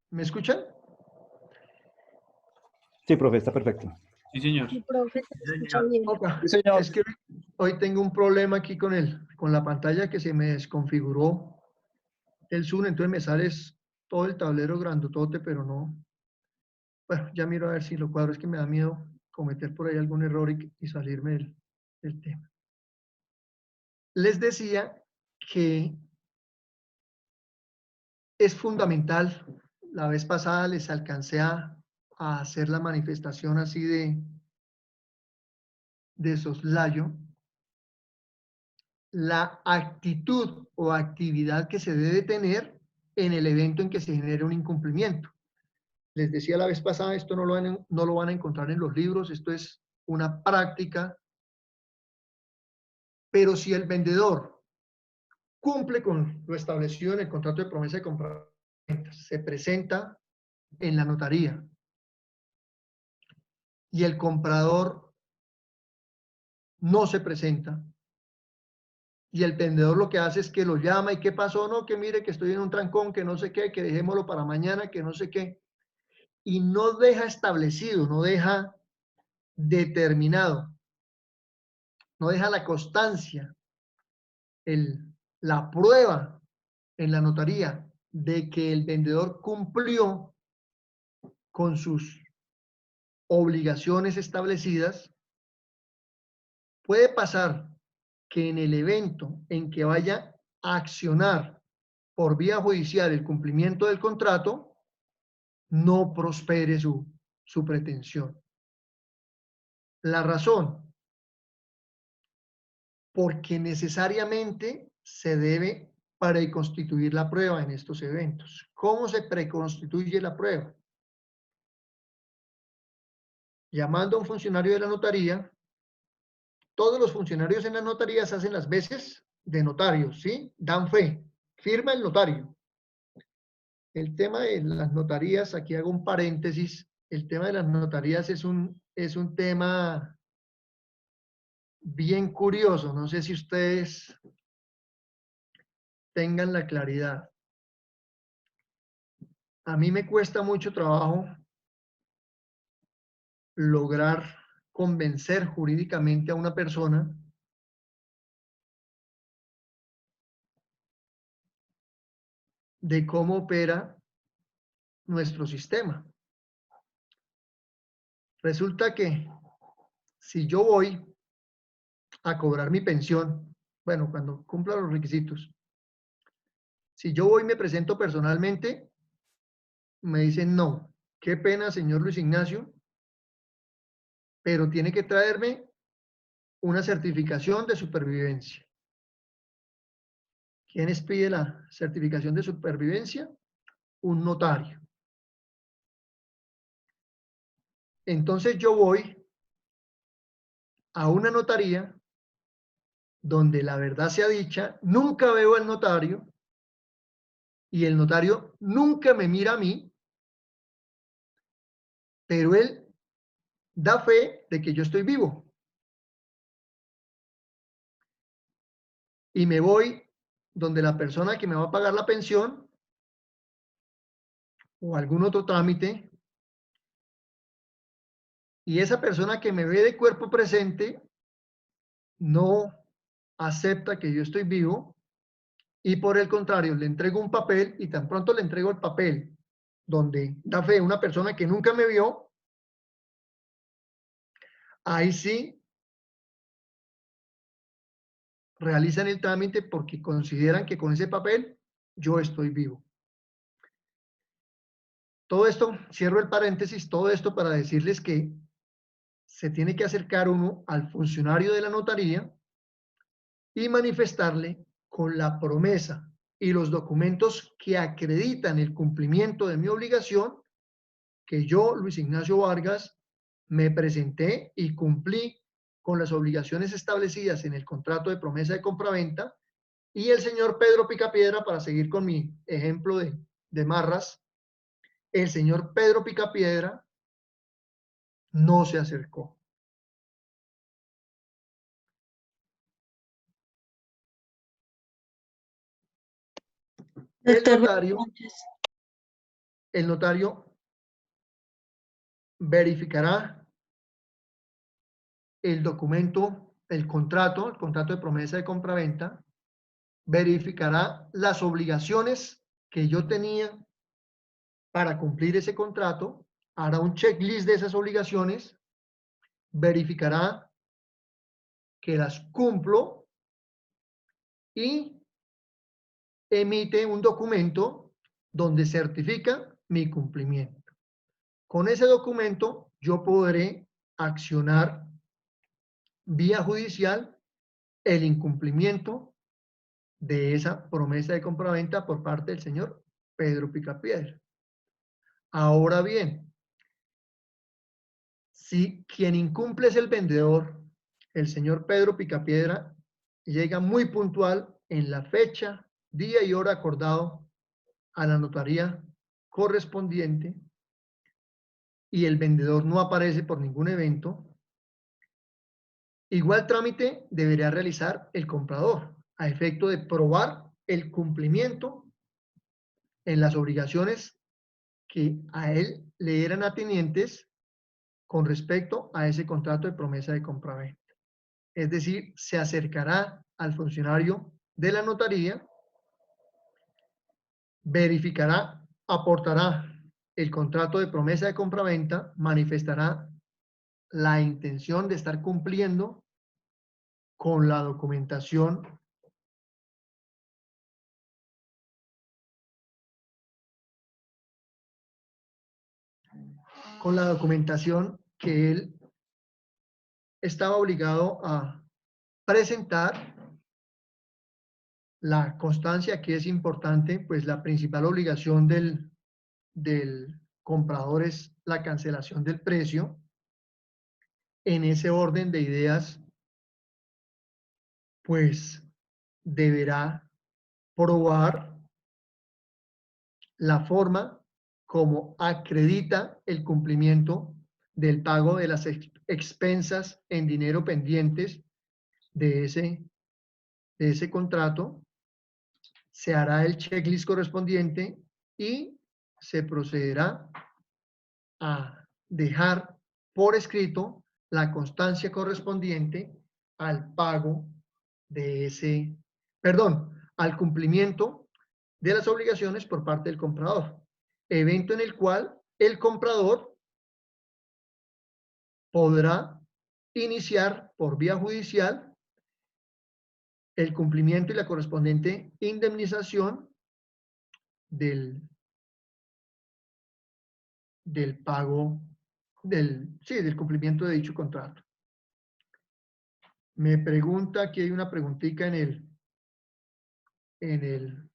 ¿me escuchan? Sí, profe, está perfecto. Sí, señor. Sí, profe, se escucha bien. Opa, Sí, señor. es que hoy tengo un problema aquí con la pantalla que se me desconfiguró el Zoom, entonces me sale todo el tablero grandotote, pero no. Bueno, ya miro a ver si lo cuadro, es que me da miedo cometer por ahí algún error y salirme del tema. Les decía que es fundamental, la vez pasada les alcancé a hacer la manifestación así de soslayo, la actitud o actividad que se debe tener en el evento en que se genere un incumplimiento. Les decía la vez pasada, esto no lo van a encontrar en los libros, esto es una práctica, pero si el vendedor cumple con lo establecido en el contrato de promesa de compra, se presenta en la notaría y el comprador no se presenta, y el vendedor lo que hace es que lo llama y ¿qué pasó? No, que mire que estoy en un trancón, que no sé qué, que dejémoslo para mañana, que no sé qué. Y no deja establecido, no deja determinado, no deja la constancia, la prueba en la notaría de que el vendedor cumplió con sus obligaciones establecidas, puede pasar que en el evento en que vaya a accionar por vía judicial el cumplimiento del contrato, no prospere su pretensión. La razón, porque necesariamente se debe preconstituir la prueba en estos eventos. ¿Cómo se preconstituye la prueba? Llamando a un funcionario de la notaría. Todos los funcionarios en las notarías hacen las veces de notarios, ¿sí? Dan fe, firma el notario. El tema de las notarías, aquí hago un paréntesis, el tema de las notarías es un tema bien curioso, no sé si ustedes tengan la claridad. A mí me cuesta mucho trabajo lograr convencer jurídicamente a una persona de cómo opera nuestro sistema. Resulta que si yo voy a cobrar mi pensión, bueno, cuando cumpla los requisitos, Si yo voy y me presento personalmente, me dicen, no, qué pena, señor Luis Ignacio, pero tiene que traerme una certificación de supervivencia. ¿Quiénes pide la certificación de supervivencia? Un notario. Entonces yo voy a una notaría donde la verdad sea dicha, nunca veo al notario y el notario nunca me mira a mí, pero él da fe de que yo estoy vivo. Y me voy donde la persona que me va a pagar la pensión o algún otro trámite, y esa persona que me ve de cuerpo presente no acepta que yo estoy vivo, y por el contrario le entrego un papel, y tan pronto le entrego el papel donde da fe una persona que nunca me vio, ahí sí realizan el trámite porque consideran que con ese papel yo estoy vivo. Todo esto, cierro el paréntesis, todo esto para decirles que se tiene que acercar uno al funcionario de la notaría y manifestarle con la promesa y los documentos que acreditan el cumplimiento de mi obligación, que yo, Luis Ignacio Vargas, me presenté y cumplí con las obligaciones establecidas en el contrato de promesa de compraventa, y el señor Pedro Picapiedra, para seguir con mi ejemplo de Marras, el señor Pedro Picapiedra no se acercó. El notario verificará el documento, el contrato de promesa de compraventa, verificará las obligaciones que yo tenía para cumplir ese contrato, hará un checklist de esas obligaciones, verificará que las cumplo y emite un documento donde certifica mi cumplimiento. Con ese documento yo podré accionar vía judicial el incumplimiento de esa promesa de compraventa por parte del señor Pedro Picapiedra. Ahora bien, si quien incumple es el vendedor, el señor Pedro Picapiedra llega muy puntual en la fecha, día y hora acordado a la notaría correspondiente y el vendedor no aparece por ningún evento, igual trámite deberá realizar el comprador a efecto de probar el cumplimiento en las obligaciones que a él le eran atenientes con respecto a ese contrato de promesa de compraventa. Es decir, se acercará al funcionario de la notaría, verificará, aportará el contrato de promesa de compraventa, manifestará la intención de estar cumpliendo con la documentación que él estaba obligado a presentar. La constancia aquí es importante, pues la principal obligación del comprador es la cancelación del precio. En ese orden de ideas, pues deberá probar la forma como acredita el cumplimiento del pago de las expensas en dinero pendientes de ese contrato. Se hará el checklist correspondiente y se procederá a dejar por escrito la constancia correspondiente al pago de al cumplimiento de las obligaciones por parte del comprador. Evento en el cual el comprador podrá iniciar por vía judicial el cumplimiento y la correspondiente indemnización del pago, del cumplimiento de dicho contrato. Me pregunta, aquí hay una preguntita en el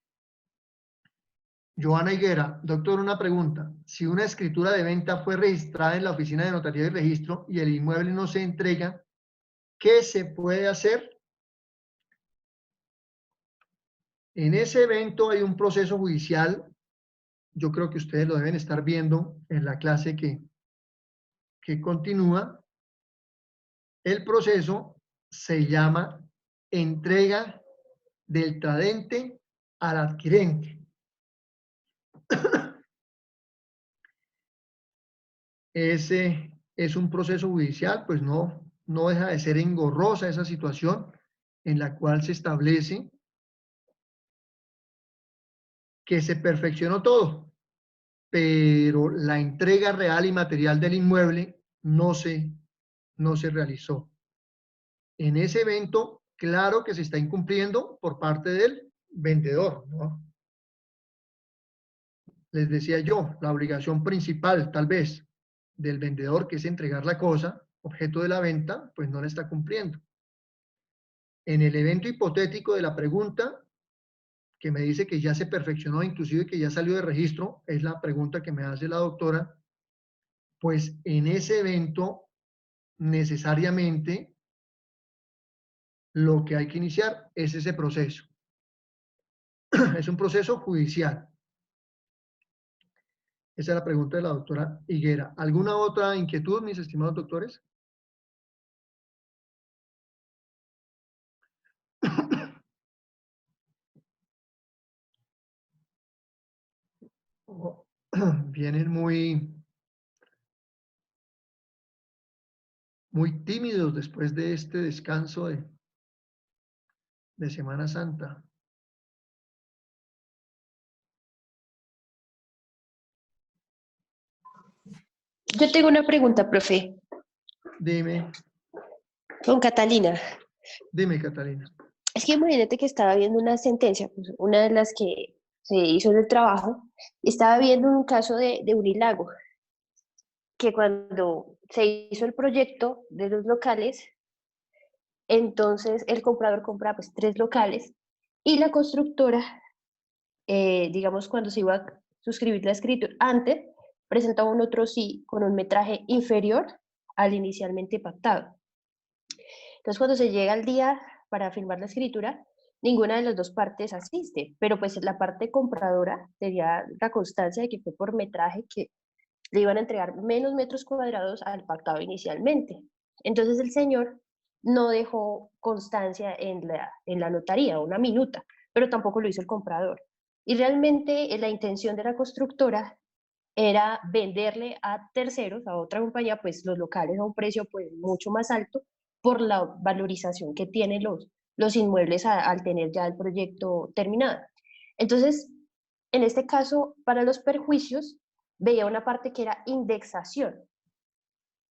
Joana Higuera, doctor, una pregunta. Si una escritura de venta fue registrada en la oficina de notaría y registro y el inmueble no se entrega, ¿qué se puede hacer? En ese evento hay un proceso judicial. Yo creo que ustedes lo deben estar viendo en la clase que continúa. El proceso se llama entrega del tradente al adquirente. Ese es un proceso judicial, pues no deja de ser engorrosa esa situación en la cual se establece que se perfeccionó todo, pero la entrega real y material del inmueble no se realizó. En ese evento, claro que se está incumpliendo por parte del vendedor, ¿no? Les decía yo, la obligación principal, tal vez, del vendedor, que es entregar la cosa, objeto de la venta, pues no la está cumpliendo. En el evento hipotético de la pregunta, que me dice que ya se perfeccionó, inclusive que ya salió de registro, es la pregunta que me hace la doctora, pues en ese evento, necesariamente, lo que hay que iniciar es ese proceso. Es un proceso judicial. Esa es la pregunta de la doctora Higuera. ¿Alguna otra inquietud, mis estimados doctores? Vienen muy tímidos después de este descanso de Semana Santa. Yo tengo una pregunta, profe. Dime. Con Catalina. Dime, Catalina. Es que imagínate que estaba viendo una sentencia, pues, una de las que se hizo en el trabajo, y estaba viendo un caso de Unilago, que cuando se hizo el proyecto de los locales, entonces el comprador compra pues 3 locales y la constructora, digamos, cuando se iba a suscribir la escritura, antes presentaba un otro sí con un metraje inferior al inicialmente pactado. Entonces, cuando se llega al día para firmar la escritura, ninguna de las dos partes asiste, pero pues la parte compradora tenía la constancia de que fue por metraje que le iban a entregar menos metros cuadrados al pactado inicialmente. Entonces el señor no dejó constancia en la notaría, una minuta, pero tampoco lo hizo el comprador. Y realmente la intención de la constructora era venderle a terceros, a otra compañía, pues los locales a un precio pues mucho más alto por la valorización que tienen los inmuebles al tener ya el proyecto terminado. Entonces, en este caso, para los perjuicios, veía una parte que era indexación.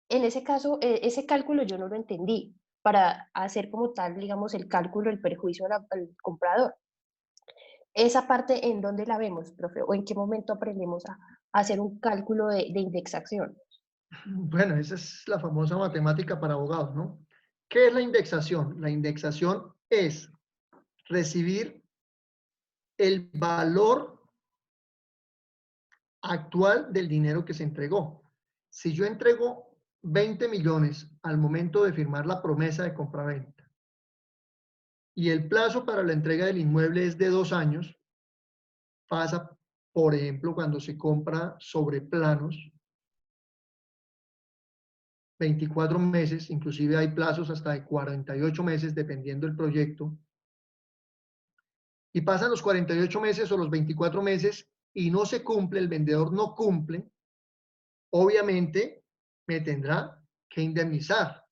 En ese caso, ese cálculo yo no lo entendí para hacer como tal, digamos, el cálculo del perjuicio al comprador. Esa parte, ¿en dónde la vemos, profe? ¿O en qué momento aprendemos a hacer un cálculo de indexación? Bueno, esa es la famosa matemática para abogados, ¿no? ¿Qué es la indexación? La indexación es recibir el valor actual del dinero que se entregó. Si yo entrego 20 millones al momento de firmar la promesa de compraventa y el plazo para la entrega del inmueble es de 2 años, pasa, por ejemplo, cuando se compra sobre planos, 24 meses, inclusive hay plazos hasta de 48 meses, dependiendo del proyecto, y pasan los 48 meses o los 24 meses y no se cumple, el vendedor no cumple, obviamente me tendrá que indemnizar.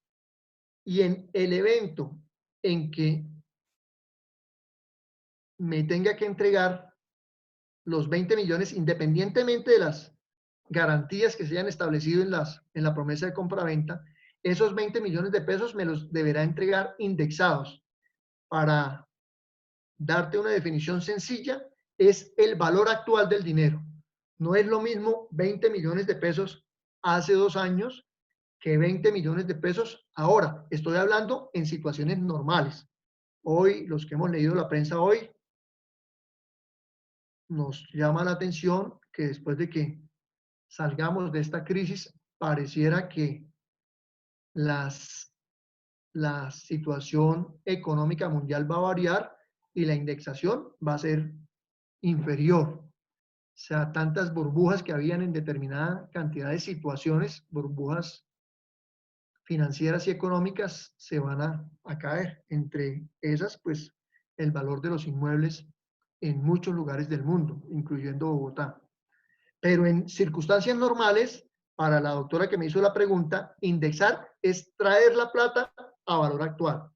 Y en el evento en que me tenga que entregar los 20 millones, independientemente de las garantías que se hayan establecido en la promesa de compraventa, esos 20 millones de pesos me los deberá entregar indexados. Para darte una definición sencilla, es el valor actual del dinero. No es lo mismo 20 millones de pesos hace 2 años que 20 millones de pesos ahora. Estoy hablando en situaciones normales. Hoy, los que hemos leído la prensa hoy, nos llama la atención que después de que salgamos de esta crisis, pareciera que la situación económica mundial va a variar y la indexación va a ser inferior. O sea, tantas burbujas que habían en determinada cantidad de situaciones, burbujas financieras y económicas, se van a caer. Entre esas, pues, el valor de los inmuebles en muchos lugares del mundo, incluyendo Bogotá. Pero en circunstancias normales, para la doctora que me hizo la pregunta, indexar es traer la plata a valor actual.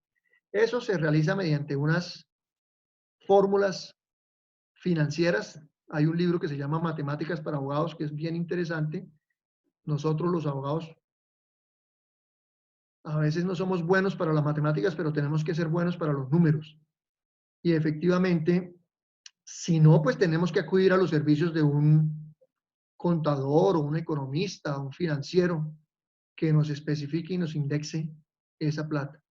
Eso se realiza mediante unas fórmulas financieras. Hay un libro que se llama Matemáticas para Abogados, que es bien interesante. Nosotros los abogados a veces no somos buenos para las matemáticas, pero tenemos que ser buenos para los números. Y efectivamente, si no, pues tenemos que acudir a los servicios de un contador o un economista o un financiero que nos especifique y nos indexe esa plata.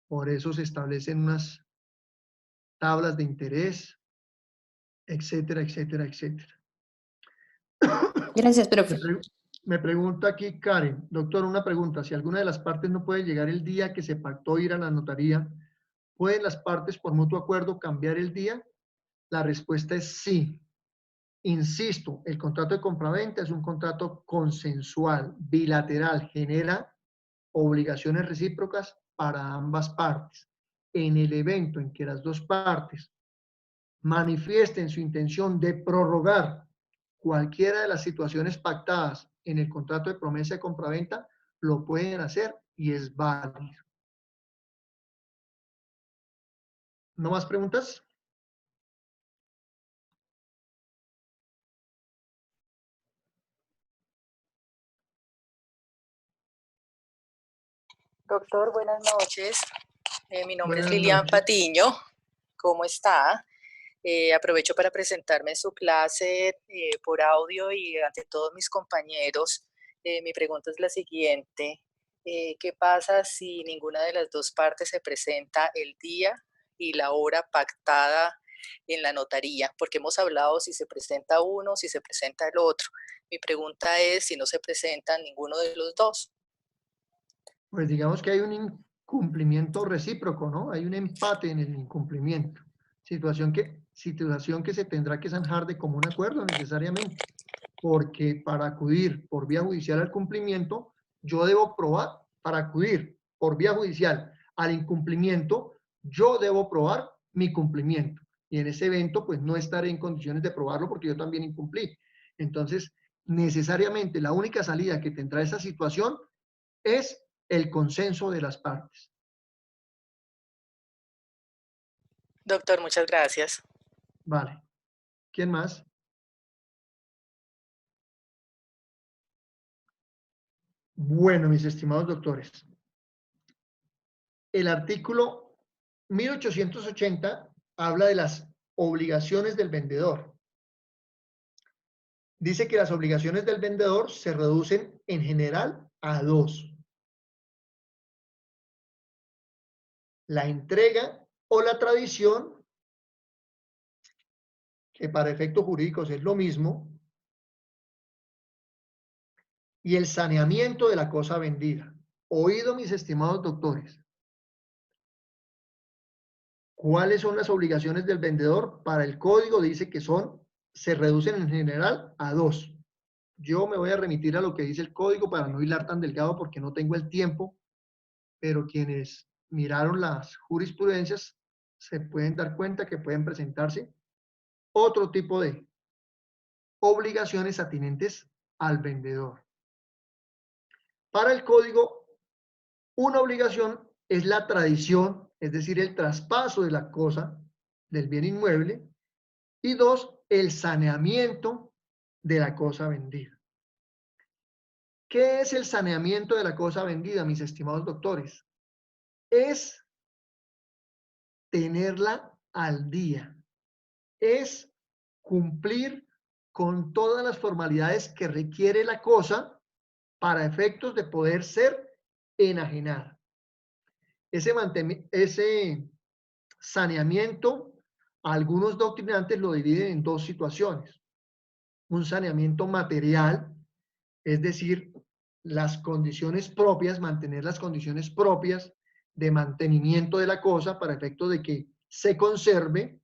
Por eso se establecen unas tablas de interés, etcétera, etcétera, etcétera. Gracias, profe. Me pregunta aquí Karen, doctor, una pregunta. Si alguna de las partes no puede llegar el día que se pactó ir a la notaría, ¿pueden las partes por mutuo acuerdo cambiar el día? La respuesta es sí. Insisto, el contrato de compraventa es un contrato consensual, bilateral, genera obligaciones recíprocas para ambas partes. En el evento en que las dos partes manifiesten su intención de prorrogar cualquiera de las situaciones pactadas en el contrato de promesa de compraventa, lo pueden hacer y es válido. ¿No más preguntas? Doctor, buenas noches. Mi nombre es Buenas Lilian noches. Patiño. ¿Cómo está? Aprovecho para presentarme en su clase por audio y ante todos mis compañeros. Mi pregunta es la siguiente. ¿Qué pasa si ninguna de las dos partes se presenta el día y la hora pactada en la notaría? Porque hemos hablado si se presenta uno, si se presenta el otro. Mi pregunta es si no se presenta ninguno de los dos. Pues digamos que hay un incumplimiento recíproco, ¿no? Hay un empate en el incumplimiento. Situación que se tendrá que zanjar de común acuerdo necesariamente. Porque para acudir por vía judicial al cumplimiento, yo debo probar, para acudir por vía judicial al incumplimiento, yo debo probar mi cumplimiento. Y en ese evento, pues no estaré en condiciones de probarlo porque yo también incumplí. Entonces, necesariamente la única salida que tendrá esa situación es el consenso de las partes. Doctor, muchas gracias. Vale. ¿Quién más? Bueno, mis estimados doctores. El artículo 1880 habla de las obligaciones del vendedor. Dice que las obligaciones del vendedor se reducen en general a 2. La entrega o la tradición, que para efectos jurídicos es lo mismo, y el saneamiento de la cosa vendida. Oído, mis estimados doctores. ¿Cuáles son las obligaciones del vendedor? Para el código dice que se reducen en general a 2. Yo me voy a remitir a lo que dice el código para no hilar tan delgado porque no tengo el tiempo, pero quienes miraron las jurisprudencias se pueden dar cuenta que pueden presentarse otro tipo de obligaciones atinentes al vendedor. Para el código, una obligación es la tradición, es decir, el traspaso de la cosa, del bien inmueble, y 2, el saneamiento de la cosa vendida. ¿Qué es el saneamiento de la cosa vendida, mis estimados doctores? Es tenerla al día. Es cumplir con todas las formalidades que requiere la cosa para efectos de poder ser enajenada. Ese saneamiento, algunos doctrinantes lo dividen en dos situaciones. Un saneamiento material, es decir, las condiciones propias, mantener las condiciones propias de mantenimiento de la cosa para efecto de que se conserve.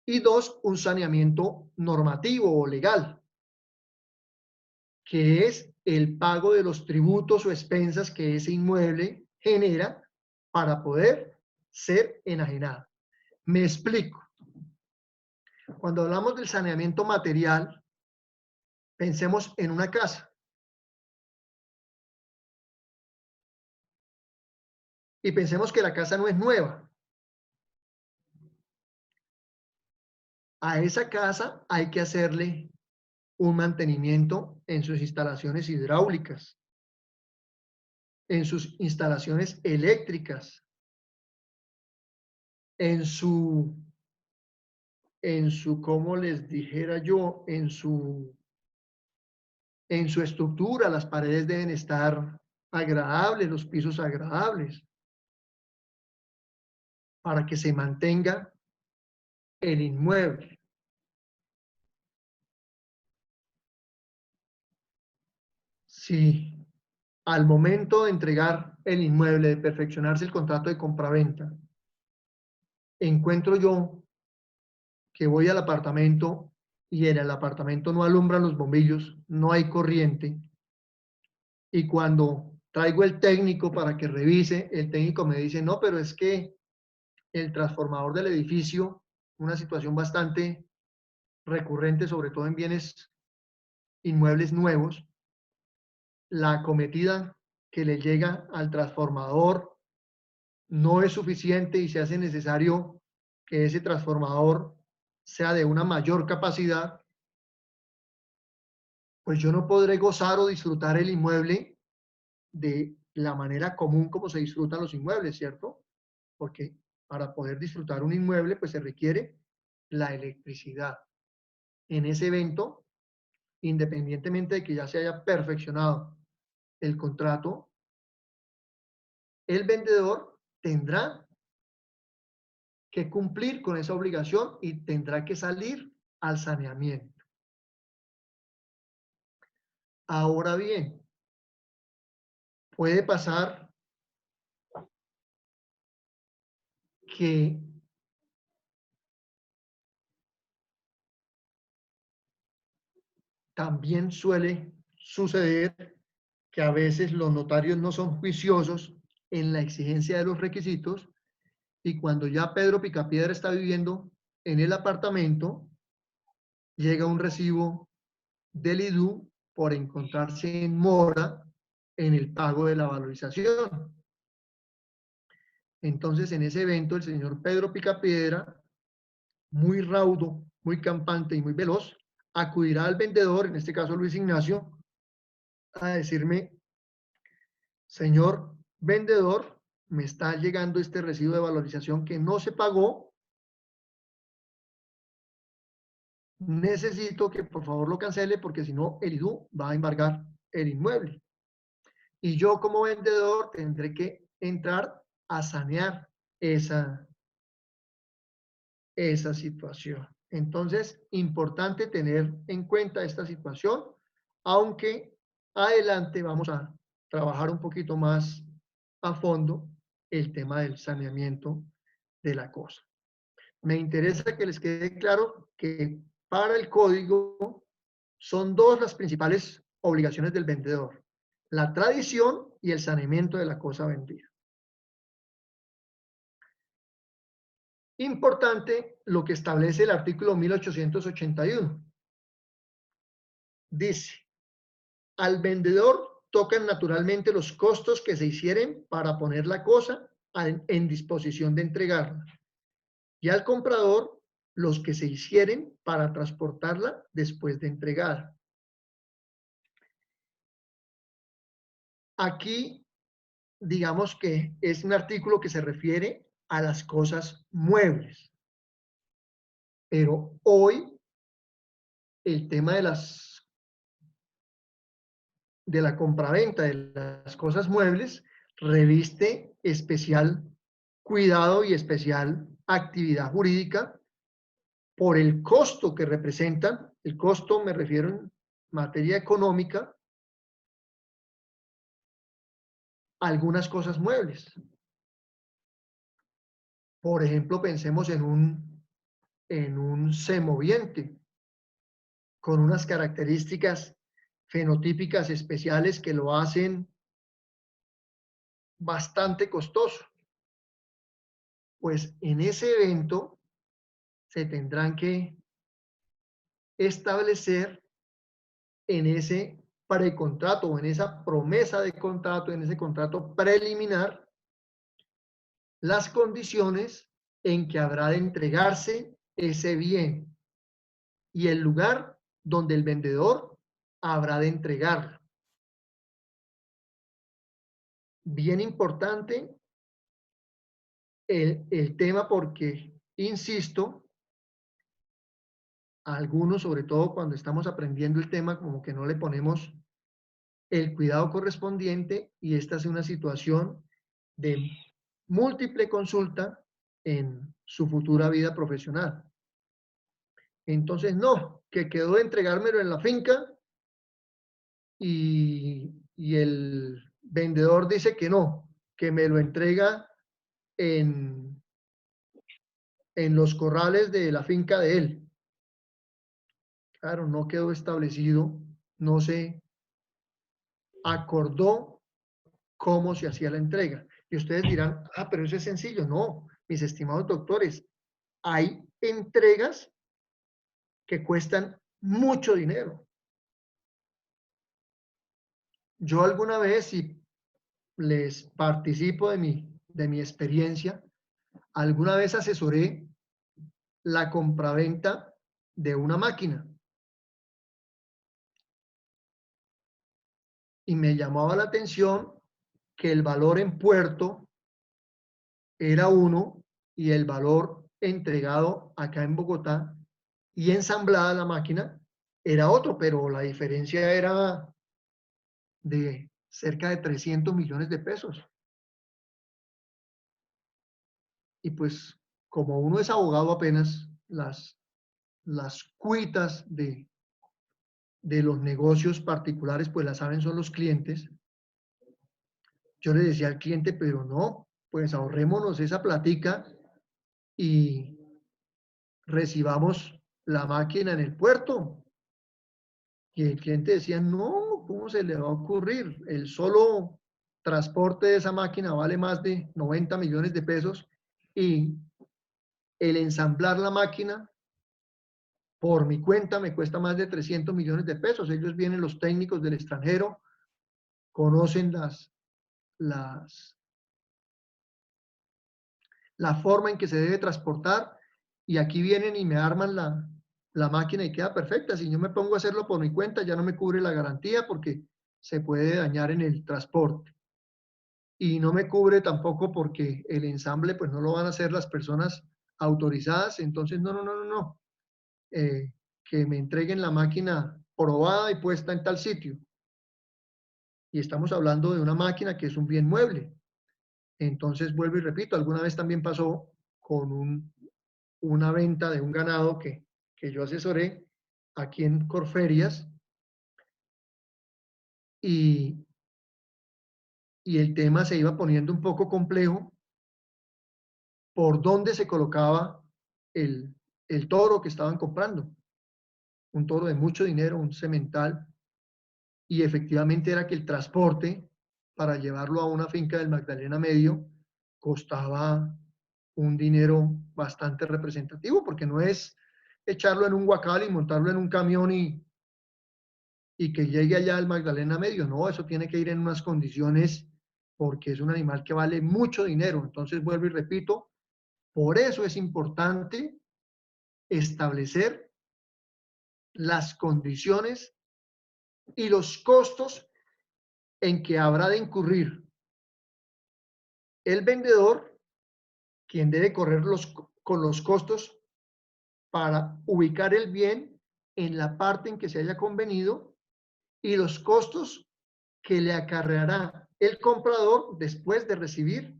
Y dos, un saneamiento normativo o legal, que es el pago de los tributos o expensas que ese inmueble genera para poder ser enajenado. Me explico. Cuando hablamos del saneamiento material, pensemos en una casa. Y pensemos que la casa no es nueva. A esa casa hay que hacerle un mantenimiento en sus instalaciones hidráulicas, en sus instalaciones eléctricas, en su, como les dijera yo, en su estructura. Las paredes deben estar agradables, los pisos agradables, para que se mantenga el inmueble. Si al momento de entregar el inmueble, de perfeccionarse el contrato de compraventa, encuentro yo que voy al apartamento y en el apartamento no alumbran los bombillos, no hay corriente, y cuando traigo el técnico para que revise, el técnico me dice, no, pero es que el transformador del edificio, una situación bastante recurrente, sobre todo en bienes inmuebles nuevos, la acometida que le llega al transformador no es suficiente y se hace necesario que ese transformador sea de una mayor capacidad, pues yo no podré gozar o disfrutar el inmueble de la manera común como se disfrutan los inmuebles, ¿cierto? Porque para poder disfrutar un inmueble, pues se requiere la electricidad. En ese evento, independientemente de que ya se haya perfeccionado el contrato, el vendedor tendrá que cumplir con esa obligación y tendrá que salir al saneamiento. Ahora bien, puede pasar que también suele suceder que a veces los notarios no son juiciosos en la exigencia de los requisitos y cuando ya Pedro Picapiedra está viviendo en el apartamento, llega un recibo del IDU por encontrarse en mora en el pago de la valorización. Entonces, en ese evento, el señor Pedro Picapiedra, muy raudo, muy campante y muy veloz, acudirá al vendedor, en este caso Luis Ignacio, a decirme, señor vendedor, me está llegando este recibo de valorización que no se pagó, necesito que por favor lo cancele porque si no el IDU va a embargar el inmueble. Y yo como vendedor tendré que entrar a sanear esa situación. Entonces, importante tener en cuenta esta situación, aunque adelante vamos a trabajar un poquito más a fondo el tema del saneamiento de la cosa. Me interesa que les quede claro que para el código son dos las principales obligaciones del vendedor: la tradición y el saneamiento de la cosa vendida. Importante lo que establece el artículo 1881. Dice, al vendedor tocan naturalmente los costos que se hicieren para poner la cosa en disposición de entregarla, y al comprador los que se hicieren para transportarla después de entregada. Aquí, digamos que es un artículo que se refiere a las cosas muebles. Pero hoy el tema de la compraventa de las cosas muebles reviste especial cuidado y especial actividad jurídica por el costo que representan. El costo me refiero en materia económica, algunas cosas muebles. Por ejemplo, pensemos en un semoviente con unas características fenotípicas especiales que lo hacen bastante costoso. Pues en ese evento se tendrán que establecer en ese precontrato o en esa promesa de contrato, en ese contrato preliminar, las condiciones en que habrá de entregarse ese bien y el lugar donde el vendedor habrá de entregarlo. Bien importante el tema porque, insisto, a algunos, sobre todo cuando estamos aprendiendo el tema, como que no le ponemos el cuidado correspondiente y esta es una situación de múltiple consulta en su futura vida profesional. Entonces, no, que quedó de entregármelo en la finca y el vendedor dice que no, que me lo entrega en los corrales de la finca de él. Claro, no quedó establecido, no se acordó cómo se hacía la entrega. Y ustedes dirán, ah, pero eso es sencillo. No, mis estimados doctores, hay entregas que cuestan mucho dinero. Yo alguna vez, si les participo de mi experiencia, alguna vez asesoré la compraventa de una máquina. Y me llamaba la atención que el valor en puerto era uno y el valor entregado acá en Bogotá y ensamblada la máquina era otro, pero la diferencia era de cerca de 300 millones de pesos. Y pues, como uno es abogado apenas, las cuitas de los negocios particulares, pues las saben son los clientes. Yo le decía al cliente, pero no, pues ahorrémonos esa platica y recibamos la máquina en el puerto. Y el cliente decía, no, ¿cómo se le va a ocurrir? El solo transporte de esa máquina vale más de 90 millones de pesos y el ensamblar la máquina por mi cuenta me cuesta más de 300 millones de pesos. Ellos vienen los técnicos del extranjero, conocen la forma en que se debe transportar y aquí vienen y me arman la máquina y queda perfecta. Si yo me pongo a hacerlo por mi cuenta, ya no me cubre la garantía porque se puede dañar en el transporte. Y no me cubre tampoco porque el ensamble pues no lo van a hacer las personas autorizadas. Entonces, no. Que me entreguen la máquina probada y puesta en tal sitio. Y estamos hablando de una máquina que es un bien mueble. Entonces, vuelvo y repito, alguna vez también pasó con una venta de un ganado que yo asesoré aquí en Corferias y el tema se iba poniendo un poco complejo por dónde se colocaba el toro que estaban comprando. Un toro de mucho dinero, un semental, y efectivamente era que el transporte para llevarlo a una finca del Magdalena Medio costaba un dinero bastante representativo, porque no es echarlo en un guacal y montarlo en un camión y que llegue allá al Magdalena Medio. No, eso tiene que ir en unas condiciones porque es un animal que vale mucho dinero. Entonces, vuelvo y repito, por eso es importante establecer las condiciones y los costos en que habrá de incurrir el vendedor, quien debe correr con los costos para ubicar el bien en la parte en que se haya convenido y los costos que le acarreará el comprador después de recibir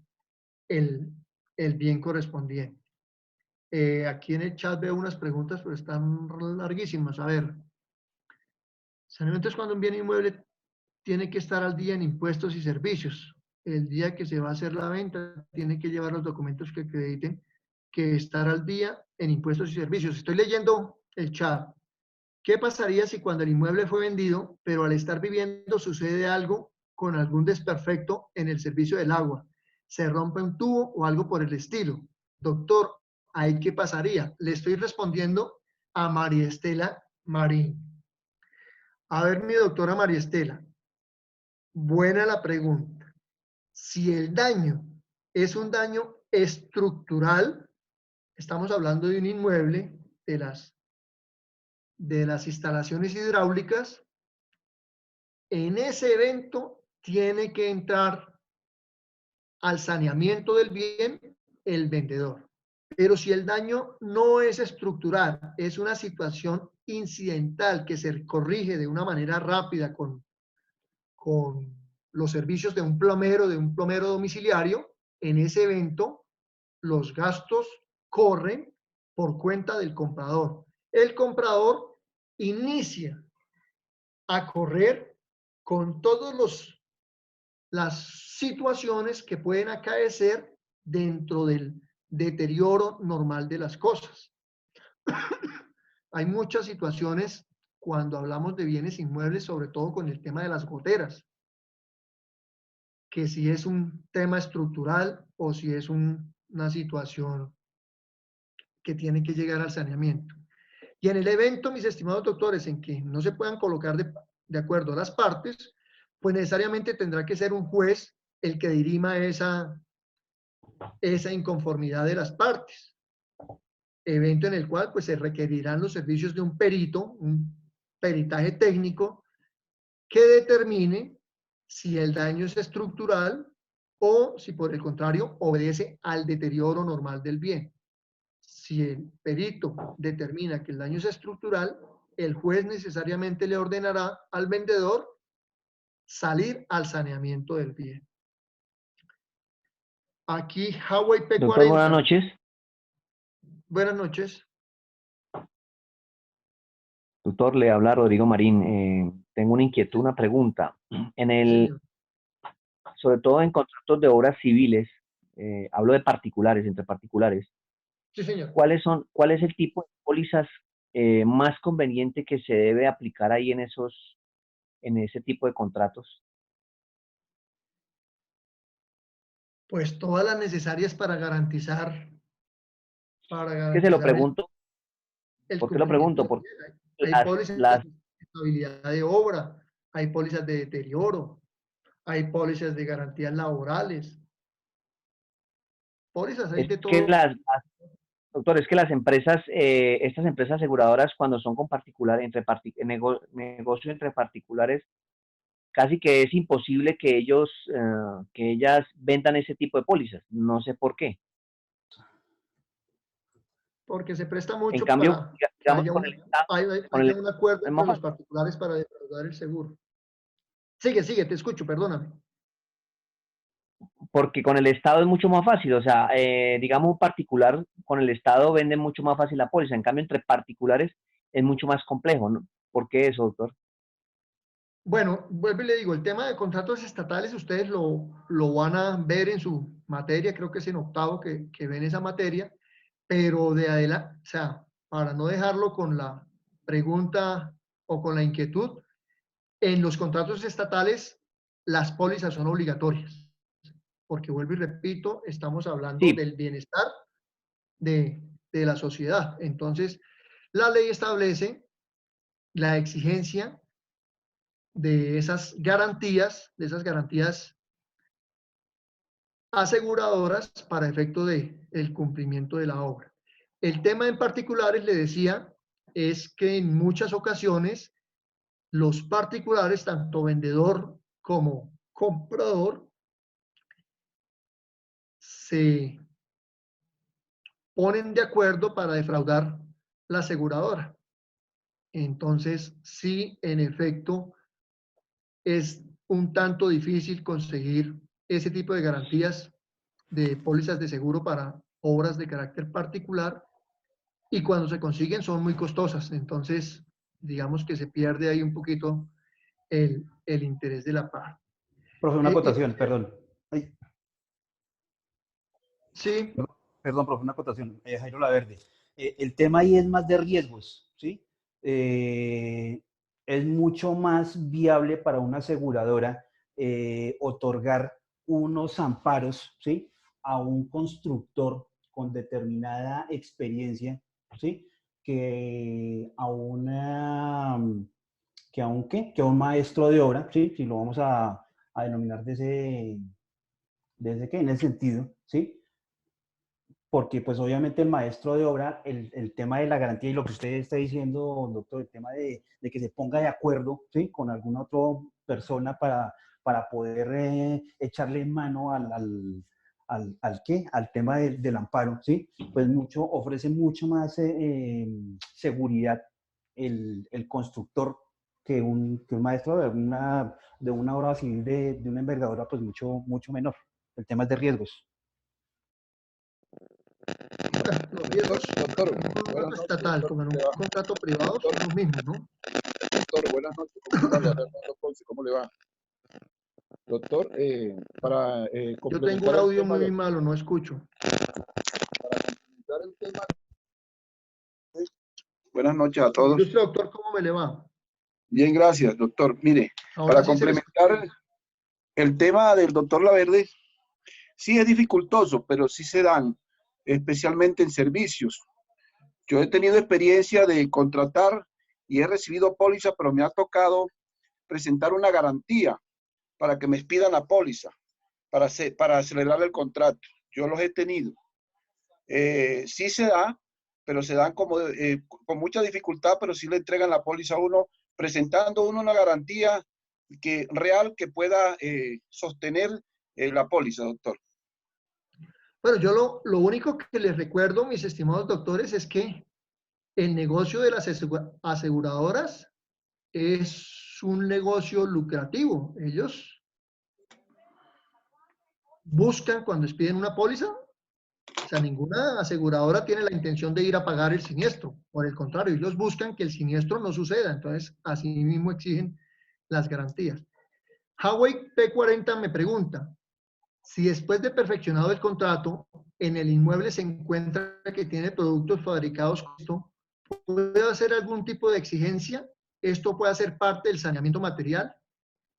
el bien correspondiente. Aquí en el chat veo unas preguntas, pero están larguísimas. A ver, saneamiento es cuando un bien inmueble tiene que estar al día en impuestos y servicios. El día que se va a hacer la venta, tiene que llevar los documentos que acrediten que estar al día en impuestos y servicios. Estoy leyendo el chat. ¿Qué pasaría si cuando el inmueble fue vendido, pero al estar viviendo sucede algo con algún desperfecto en el servicio del agua? ¿Se rompe un tubo o algo por el estilo? Doctor, ¿ahí qué pasaría? Le estoy respondiendo a María Estela Marín. A ver, mi doctora María Estela, buena la pregunta. Si el daño es un daño estructural, estamos hablando de un inmueble, de las instalaciones hidráulicas, en ese evento tiene que entrar al saneamiento del bien el vendedor. Pero si el daño no es estructural, es una situación incidental que se corrige de una manera rápida con los servicios de un plomero domiciliario, en ese evento los gastos corren por cuenta del comprador. El comprador inicia a correr con todas las situaciones que pueden acaecer dentro del deterioro normal de las cosas. Hay muchas situaciones cuando hablamos de bienes inmuebles, sobre todo con el tema de las goteras, que si es un tema estructural o si es una situación que tiene que llegar al saneamiento. Y en el evento, mis estimados doctores, en que no se puedan colocar de acuerdo a las partes, pues necesariamente tendrá que ser un juez el que dirima esa inconformidad de las partes. Evento en el cual pues se requerirán los servicios de un perito, un peritaje técnico, que determine si el daño es estructural o si por el contrario obedece al deterioro normal del bien. Si el perito determina que el daño es estructural, el juez necesariamente le ordenará al vendedor salir al saneamiento del bien. Aquí Huawei P40. Doctor, buenas noches. Buenas noches. Doctor, le habla Rodrigo Marín. Tengo una inquietud, una pregunta. Sobre todo en contratos de obras civiles, hablo de particulares, entre particulares. Sí, señor. ¿Cuál es el tipo de pólizas más conveniente que se debe aplicar ahí en ese tipo de contratos? Pues todas las necesarias para garantizar. ¿Qué se lo pregunto? ¿Por qué lo pregunto? Porque hay pólizas de estabilidad de obra, hay pólizas de deterioro, hay pólizas de garantías laborales. Pólizas hay de todo. Doctor, es que las empresas, estas empresas aseguradoras, cuando son con particulares, negocio entre particulares, casi que es imposible que ellas vendan ese tipo de pólizas. No sé por qué. Porque se presta mucho en cambio, para digamos, que haya un acuerdo entre los particulares para defraudar el seguro. Sigue, te escucho, perdóname. Porque con el Estado es mucho más fácil, o sea, digamos un particular con el Estado vende mucho más fácil la póliza, en cambio entre particulares es mucho más complejo, ¿no? ¿Por qué eso, doctor? Bueno, vuelvo y le digo, el tema de contratos estatales ustedes lo van a ver en su materia, creo que es en octavo que ven esa materia, pero de adelante, o sea, para no dejarlo con la pregunta o con la inquietud, en los contratos estatales las pólizas son obligatorias, porque vuelvo y repito, estamos hablando del bienestar de la sociedad. Entonces, la ley establece la exigencia de esas garantías aseguradoras para efecto del cumplimiento de la obra. El tema en particulares, le decía, es que en muchas ocasiones los particulares, tanto vendedor como comprador, se ponen de acuerdo para defraudar la aseguradora. Entonces, sí, en efecto, es un tanto difícil conseguir ese tipo de garantías de pólizas de seguro para obras de carácter particular, y cuando se consiguen son muy costosas. Entonces, digamos que se pierde ahí un poquito el interés de la parte. Profe, una acotación, perdón. Ay, Sí. perdón, profe, una acotación. Jairo Laverde. El tema ahí es más de riesgos, ¿sí? Es mucho más viable para una aseguradora otorgar unos amparos, ¿sí?, a un constructor con determinada experiencia, ¿sí?, que a un un maestro de obra, ¿sí?, si lo vamos a denominar en ese sentido, ¿sí? Porque pues obviamente el maestro de obra, el tema de la garantía y lo que usted está diciendo, doctor, el tema de que se ponga de acuerdo, ¿sí?, con alguna otra persona para poder echarle mano al tema del amparo, ¿sí?, pues ofrece mucho más seguridad el constructor que un maestro de una obra civil de una envergadura pues mucho menor. El tema es de riesgos. Los riesgos Doctor, en un contrato buenas estatal noches, como en un ¿cómo le va? contrato privado son los mismos, ¿no? Doctor, buenas noches, ¿cómo está? Le habla Hernando Ponce, ¿cómo le va? Doctor, para Yo tengo un complementar el audio tema muy malo, no escucho. Buenas noches a todos. ¿Y usted, doctor, cómo me le va? Bien, gracias, doctor. Mire, Ahora para sí se le complementar el tema del doctor Laverde, sí es dificultoso, pero sí se dan, especialmente en servicios. Yo he tenido experiencia de contratar y he recibido póliza, pero me ha tocado presentar una garantía para que me expidan la póliza, para acelerar el contrato. Yo los he tenido. Sí se da, pero se dan como con mucha dificultad, pero sí le entregan la póliza a uno, presentando uno una garantía real que pueda sostener la póliza, doctor. Bueno, yo lo único que les recuerdo, mis estimados doctores, es que el negocio de las aseguradoras es un negocio lucrativo. Ellos buscan cuando expiden una póliza, o sea, ninguna aseguradora tiene la intención de ir a pagar el siniestro. Por el contrario, ellos buscan que el siniestro no suceda. Entonces, así mismo exigen las garantías. Huawei P40 me pregunta, si después de perfeccionado el contrato, en el inmueble se encuentra que tiene productos fabricados con esto, ¿puede hacer algún tipo de exigencia? ¿Esto puede ser parte del saneamiento material?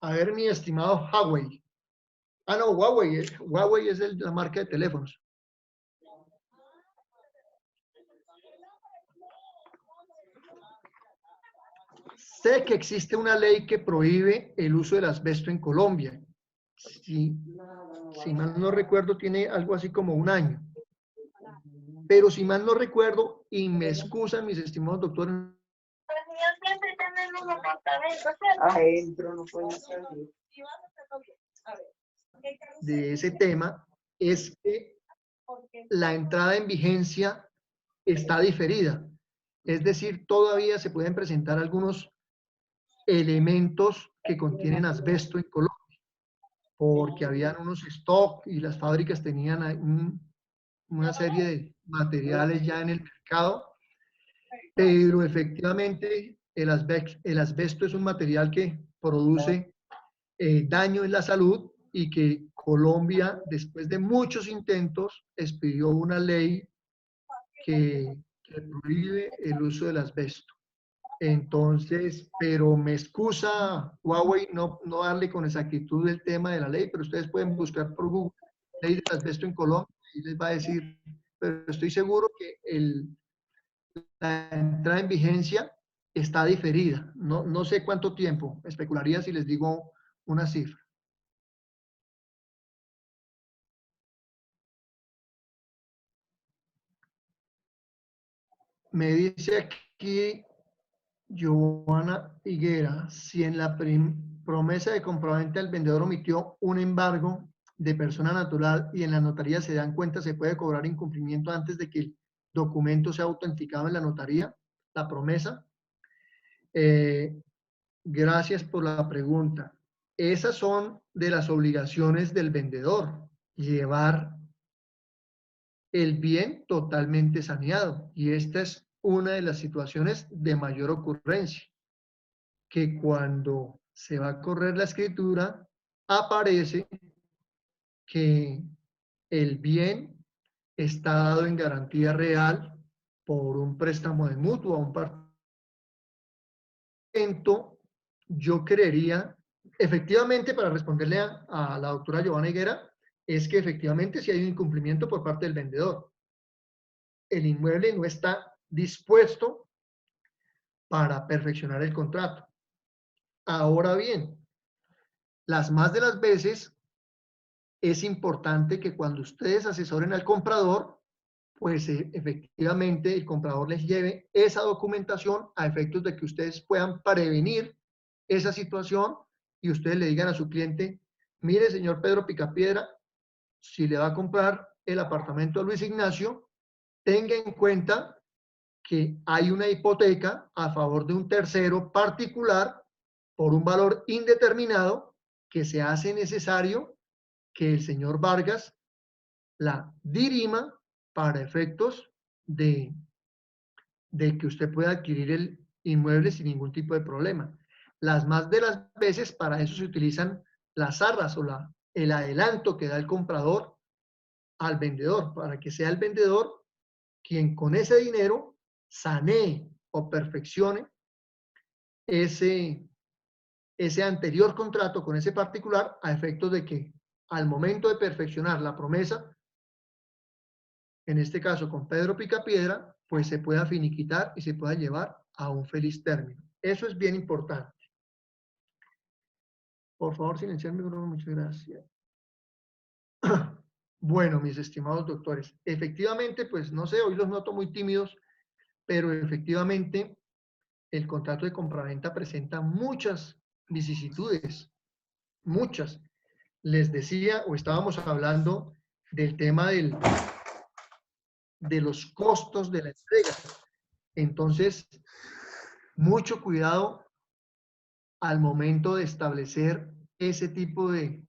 A ver, mi estimado Huawei. Ah, no, Huawei. Huawei es la marca de teléfonos. Sé que existe una ley que prohíbe el uso del asbesto en Colombia. Si mal no recuerdo, tiene algo así como un año. Pero si mal no recuerdo, y me excusan mis estimados doctores, Adentro no puede salir. de ese tema, es que la entrada en vigencia está diferida. Es decir, todavía se pueden presentar algunos elementos que contienen asbesto en Colombia, porque habían unos stock y las fábricas tenían una serie de materiales ya en el mercado, pero efectivamente el asbesto es un material que produce daño en la salud y que Colombia, después de muchos intentos, expidió una ley que prohíbe el uso del asbesto. Entonces, pero me excusa Huawei no darle con exactitud el tema de la ley, pero ustedes pueden buscar por Google ley del asbesto en Colombia y les va a decir, pero estoy seguro que la entrada en vigencia está diferida. No sé cuánto tiempo, especularía si les digo una cifra. Me dice aquí Giovanna Higuera, si en la promesa de compraventa el vendedor omitió un embargo de persona natural y en la notaría se dan cuenta, se puede cobrar incumplimiento antes de que el documento sea autenticado en la notaría, la promesa. Gracias por la pregunta. Esas son de las obligaciones del vendedor, llevar el bien totalmente saneado. Y esta es una de las situaciones de mayor ocurrencia, que cuando se va a correr la escritura, aparece que el bien está dado en garantía real por un préstamo de mutuo a un participante. Yo creería, efectivamente, para responderle a la doctora Giovanna Higuera, es que efectivamente si hay un incumplimiento por parte del vendedor. El inmueble no está dispuesto para perfeccionar el contrato. Ahora bien, las más de las veces es importante que cuando ustedes asesoren al comprador, pues efectivamente el comprador les lleve esa documentación a efectos de que ustedes puedan prevenir esa situación y ustedes le digan a su cliente, mire, señor Pedro Picapiedra, si le va a comprar el apartamento a Luis Ignacio, tenga en cuenta que hay una hipoteca a favor de un tercero particular por un valor indeterminado que se hace necesario que el señor Vargas la dirima para efectos de que usted pueda adquirir el inmueble sin ningún tipo de problema. Las más de las veces para eso se utilizan las arras o el adelanto que da el comprador al vendedor, para que sea el vendedor quien con ese dinero sanee o perfeccione ese anterior contrato con ese particular a efectos de que al momento de perfeccionar la promesa, en este caso con Pedro Picapiedra, pues se pueda finiquitar y se pueda llevar a un feliz término. Eso es bien importante. Por favor, silenciarme, Bruno, muchas gracias. Bueno, mis estimados doctores, efectivamente, pues no sé, hoy los noto muy tímidos, pero efectivamente el contrato de compraventa presenta muchas vicisitudes, muchas. Les decía, o estábamos hablando del tema de los costos de la entrega. Entonces, mucho cuidado al momento de establecer ese tipo de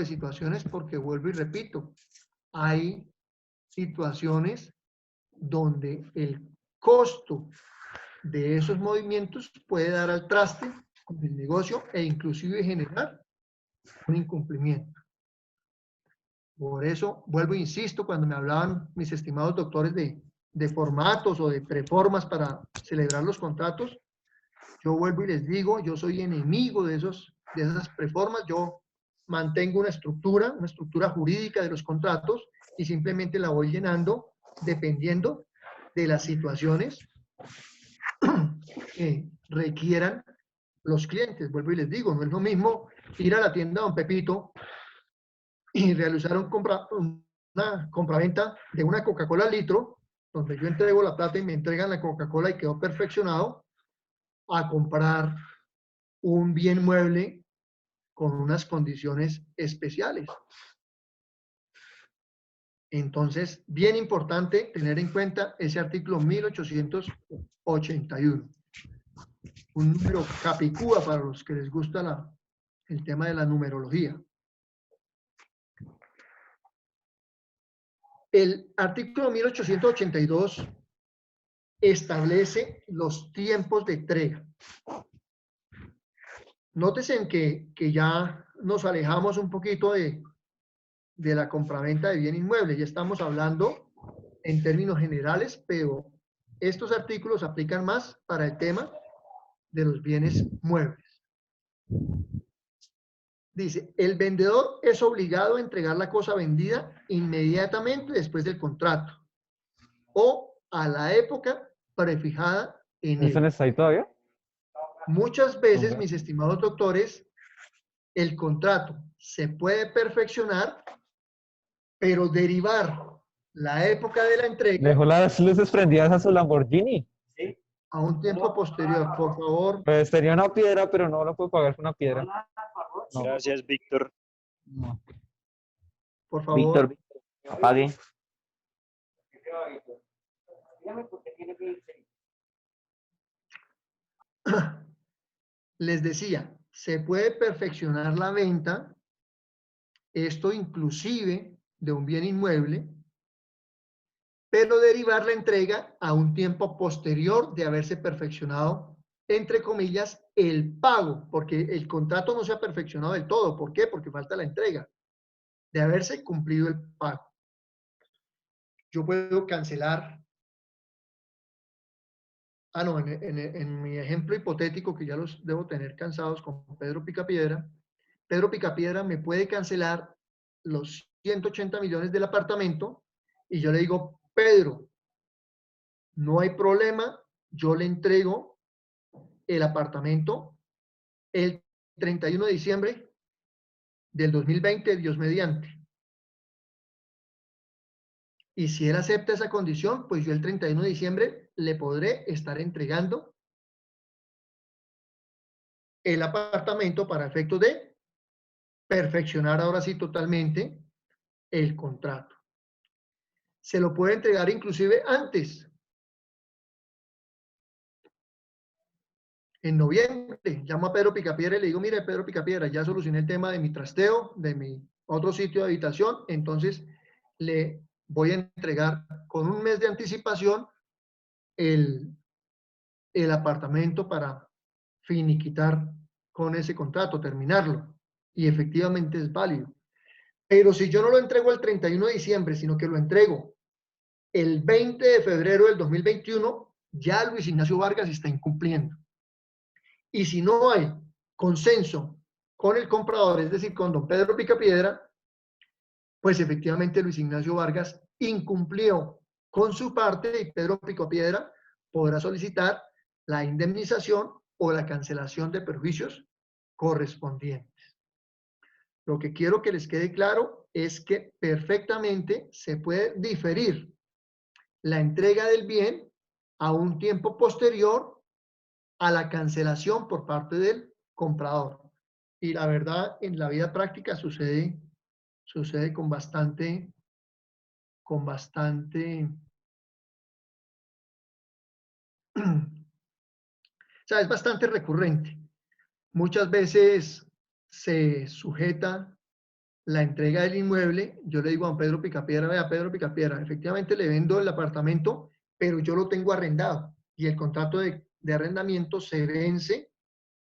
situaciones, porque vuelvo y repito, hay situaciones donde el costo de esos movimientos puede dar al traste con el negocio e inclusive generar un incumplimiento. Por eso, vuelvo e insisto, cuando me hablaban mis estimados doctores de formatos o de preformas para celebrar los contratos, yo vuelvo y les digo, yo soy enemigo de esas preformas, yo mantengo una estructura jurídica de los contratos y simplemente la voy llenando dependiendo de las situaciones que requieran los clientes. Vuelvo y les digo, no es lo mismo ir a la tienda Don Pepito y realizar una compraventa de una Coca-Cola al litro, donde yo entrego la plata y me entregan la Coca-Cola y quedó perfeccionado, a comprar un bien mueble con unas condiciones especiales. Entonces, bien importante tener en cuenta ese artículo 1881. Un número capicúa para los que les gusta el tema de la numerología. El artículo 1882 establece los tiempos de entrega. Nótese en que ya nos alejamos un poquito de la compraventa de bien inmueble. Ya estamos hablando en términos generales, pero estos artículos aplican más para el tema de los bienes muebles. Dice, el vendedor es obligado a entregar la cosa vendida inmediatamente después del contrato o a la época prefijada en él. ¿Eso no está ahí todavía? Muchas veces, mis estimados doctores, el contrato se puede perfeccionar, pero derivar la época de la entrega Dejó las luces prendidas a su Lamborghini. a un tiempo posterior. Por favor. Pues tenía una piedra, pero no lo puedo pagar con una piedra. No. Gracias, Víctor. No. Por favor. Víctor, apague. les decía, se puede perfeccionar la venta, esto inclusive de un bien inmueble, pero derivar la entrega a un tiempo posterior de haberse perfeccionado, entre comillas, el pago, porque el contrato no se ha perfeccionado del todo. ¿Por qué? Porque falta la entrega, de haberse cumplido el pago. Yo puedo cancelar. No, en mi ejemplo hipotético, que ya los debo tener cansados con Pedro Picapiedra, Pedro Picapiedra me puede cancelar los 180 millones del apartamento y yo le digo, Pedro, no hay problema, yo le entrego el apartamento el 31 de diciembre del 2020, Dios mediante. Y si él acepta esa condición, pues yo el 31 de diciembre le podré estar entregando el apartamento para efectos de perfeccionar ahora sí totalmente el contrato. Se lo puede entregar inclusive antes. En noviembre llamo a Pedro Picapiedra y le digo, mire Pedro Picapiedra, ya solucioné el tema de mi trasteo, de mi otro sitio de habitación, entonces le voy a entregar con un mes de anticipación el apartamento para finiquitar con ese contrato, terminarlo. Y efectivamente es válido. Pero si yo no lo entrego el 31 de diciembre, sino que lo entrego el 20 de febrero del 2021, ya Luis Ignacio Vargas está incumpliendo. Y si no hay consenso con el comprador, es decir, con don Pedro Picapiedra, pues efectivamente Luis Ignacio Vargas incumplió con su parte y Pedro Picapiedra podrá solicitar la indemnización o la cancelación de perjuicios correspondientes. Lo que quiero que les quede claro es que perfectamente se puede diferir la entrega del bien a un tiempo posterior a la cancelación por parte del comprador. Y la verdad, en la vida práctica sucede con bastante, o sea, es bastante recurrente. Muchas veces se sujeta la entrega del inmueble. Yo le digo a don Pedro Picapiedra, vea Pedro Picapiedra, efectivamente le vendo el apartamento, pero yo lo tengo arrendado y el contrato de arrendamiento se vence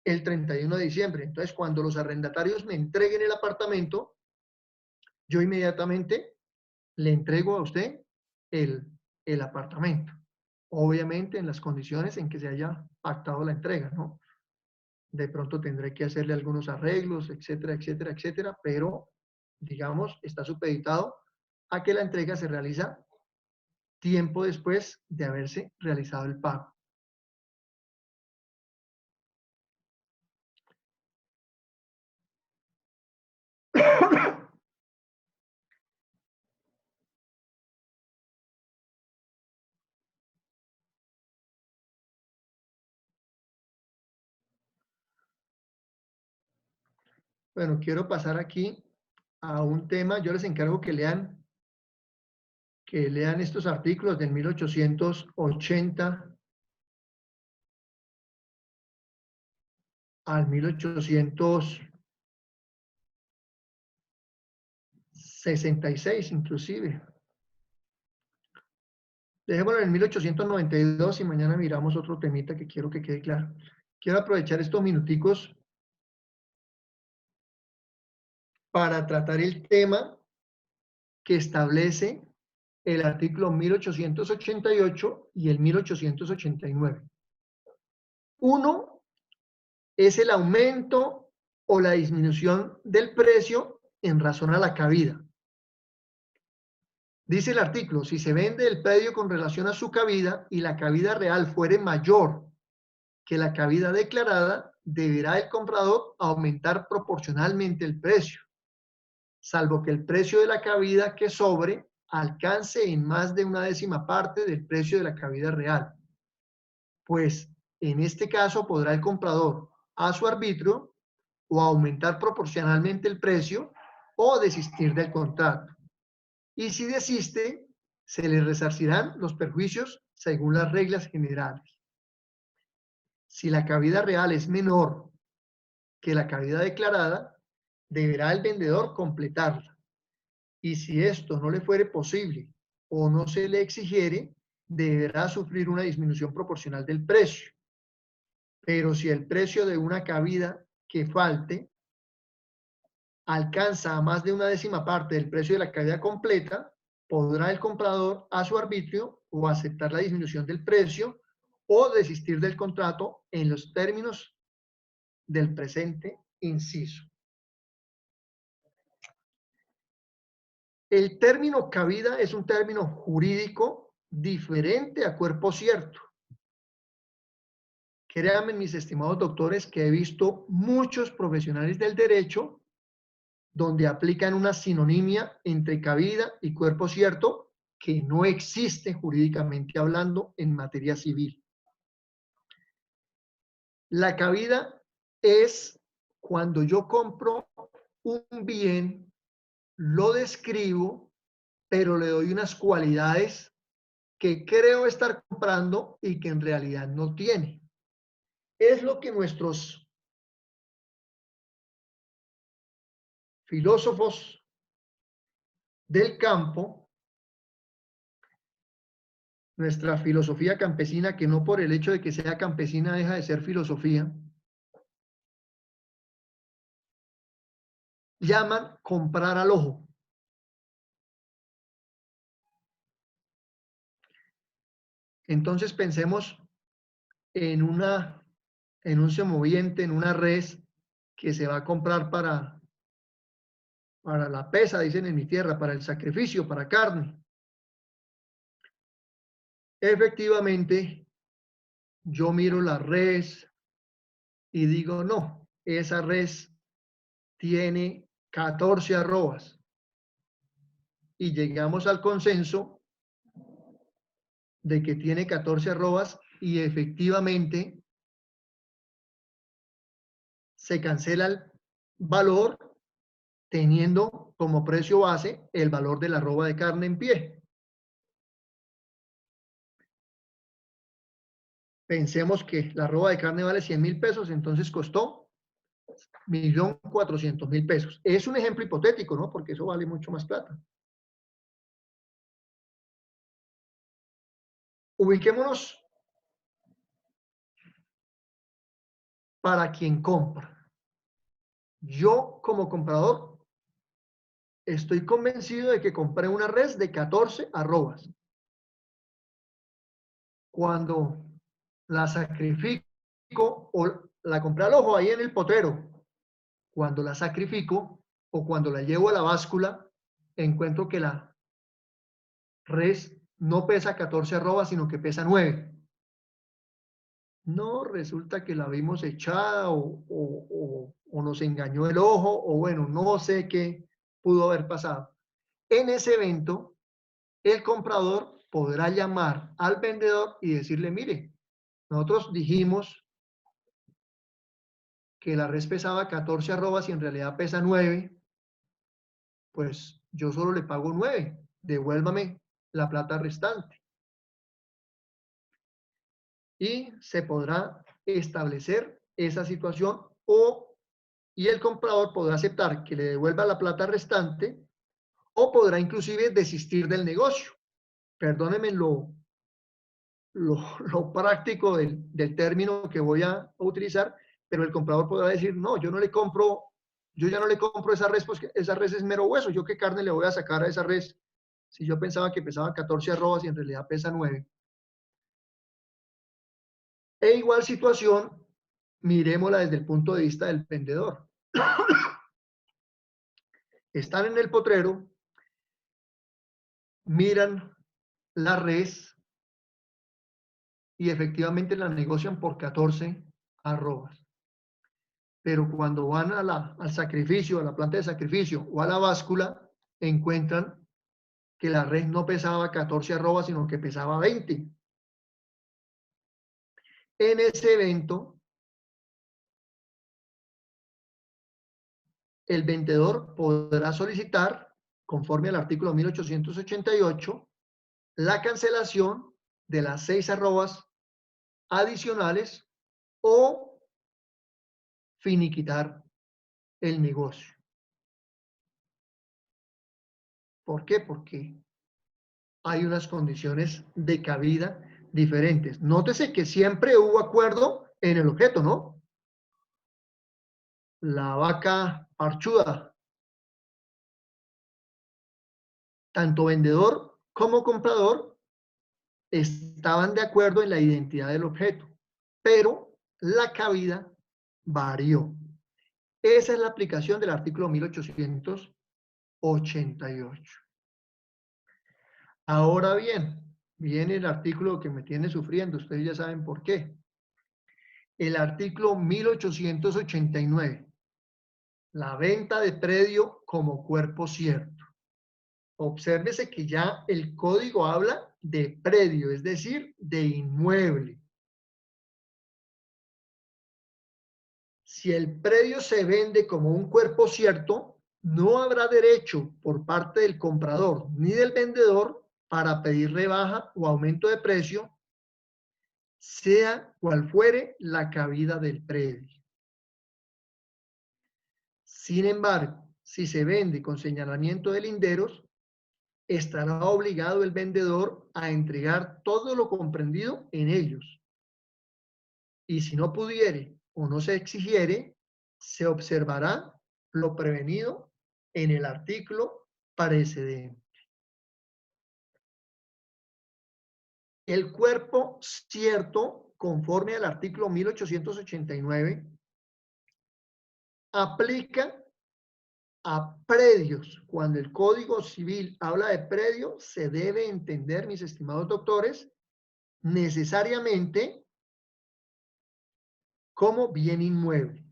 el 31 de diciembre. Entonces, cuando los arrendatarios me entreguen el apartamento, yo inmediatamente le entrego a usted el apartamento. Obviamente en las condiciones en que se haya pactado la entrega, ¿no? De pronto tendré que hacerle algunos arreglos, etcétera, etcétera, etcétera, pero, digamos, está supeditado a que la entrega se realiza tiempo después de haberse realizado el pago. Bueno, quiero pasar aquí a un tema. Yo les encargo que lean estos artículos del 1880 al 1866 inclusive. Dejémoslo en el 1892 y mañana miramos otro temita que quiero que quede claro. Quiero aprovechar estos minuticos para tratar el tema que establece el artículo 1888 y el 1889. Uno es el aumento o la disminución del precio en razón a la cabida. Dice el artículo, si se vende el predio con relación a su cabida y la cabida real fuere mayor que la cabida declarada, deberá el comprador aumentar proporcionalmente el precio, salvo que el precio de la cabida que sobre alcance en más de una décima parte del precio de la cabida real. Pues en este caso podrá el comprador, a su arbitrio, o aumentar proporcionalmente el precio o desistir del contrato. Y si desiste, se le resarcirán los perjuicios según las reglas generales. Si la cabida real es menor que la cabida declarada, deberá el vendedor completarla. Y si esto no le fuere posible o no se le exigiere, deberá sufrir una disminución proporcional del precio. Pero si el precio de una cabida que falte alcanza a más de una décima parte del precio de la cabida completa, podrá el comprador a su arbitrio o aceptar la disminución del precio o desistir del contrato en los términos del presente inciso. El término cabida es un término jurídico diferente a cuerpo cierto. Créanme, mis estimados doctores, que he visto muchos profesionales del derecho donde aplican una sinonimia entre cabida y cuerpo cierto que no existe jurídicamente hablando en materia civil. La cabida es cuando yo compro un bien, lo describo, pero le doy unas cualidades que creo estar comprando y que en realidad no tiene. Es lo que nuestros filósofos del campo, nuestra filosofía campesina, que no por el hecho de que sea campesina deja de ser filosofía, llaman comprar al ojo. Entonces pensemos en un semoviente, en una res que se va a comprar para la pesa, dicen en mi tierra, para el sacrificio, para carne. Efectivamente, yo miro la res y digo, no, esa res tiene 14 arrobas. Y llegamos al consenso de que tiene 14 arrobas y efectivamente se cancela el valor teniendo como precio base el valor de la arroba de carne en pie. Pensemos que la arroba de carne vale 100.000 pesos, entonces costó 1.400.000 pesos. Es un ejemplo hipotético, ¿no? Porque eso vale mucho más plata. Ubiquémonos para quien compra. Yo, como comprador, estoy convencido de que compré una res de 14 arrobas. Cuando la sacrifico o la compré al ojo ahí en el potrero, cuando la sacrifico o cuando la llevo a la báscula, encuentro que la res no pesa 14 arrobas, sino que pesa 9. No, resulta que la vimos echada o nos engañó el ojo, o bueno, no sé qué pudo haber pasado. En ese evento, el comprador podrá llamar al vendedor y decirle, mire, nosotros dijimos que la res pesaba 14 arrobas y en realidad pesa 9, pues yo solo le pago 9, devuélvame la plata restante. Y se podrá establecer esa situación y el comprador podrá aceptar que le devuelva la plata restante o podrá inclusive desistir del negocio. Perdónenme lo práctico del término que voy a utilizar, pero el comprador podrá decir, no, yo ya no le compro esa res, pues esa res es mero hueso, yo qué carne le voy a sacar a esa res si yo pensaba que pesaba 14 arrobas y en realidad pesa 9. E igual situación, miremosla desde el punto de vista del vendedor. Están en el potrero, miran la res y efectivamente la negocian por 14 arrobas. Pero cuando van al sacrificio, a la planta de sacrificio o a la báscula, encuentran que la res no pesaba 14 arrobas, sino que pesaba 20. En ese evento, el vendedor podrá solicitar, conforme al artículo 1888, la cancelación de las 6 arrobas adicionales o finiquitar el negocio. ¿Por qué? Porque hay unas condiciones de cabida diferentes. Nótese que siempre hubo acuerdo en el objeto, ¿no? La vaca parchuda. Tanto vendedor como comprador estaban de acuerdo en la identidad del objeto, pero la cabida varió. Esa es la aplicación del artículo 1888. Ahora bien, viene el artículo que me tiene sufriendo, ustedes ya saben por qué. El artículo 1889, la venta de predio como cuerpo cierto. Obsérvese que ya el código habla de predio, es decir, de inmueble. Si el predio se vende como un cuerpo cierto, no habrá derecho por parte del comprador ni del vendedor para pedir rebaja o aumento de precio, sea cual fuere la cabida del predio. Sin embargo, si se vende con señalamiento de linderos, estará obligado el vendedor a entregar todo lo comprendido en ellos. Y si no pudiere o no se exigiere, se observará lo prevenido en el artículo precedente. El cuerpo cierto, conforme al artículo 1889, aplica a predios. Cuando el Código Civil habla de predio, se debe entender, mis estimados doctores, necesariamente como bien inmueble.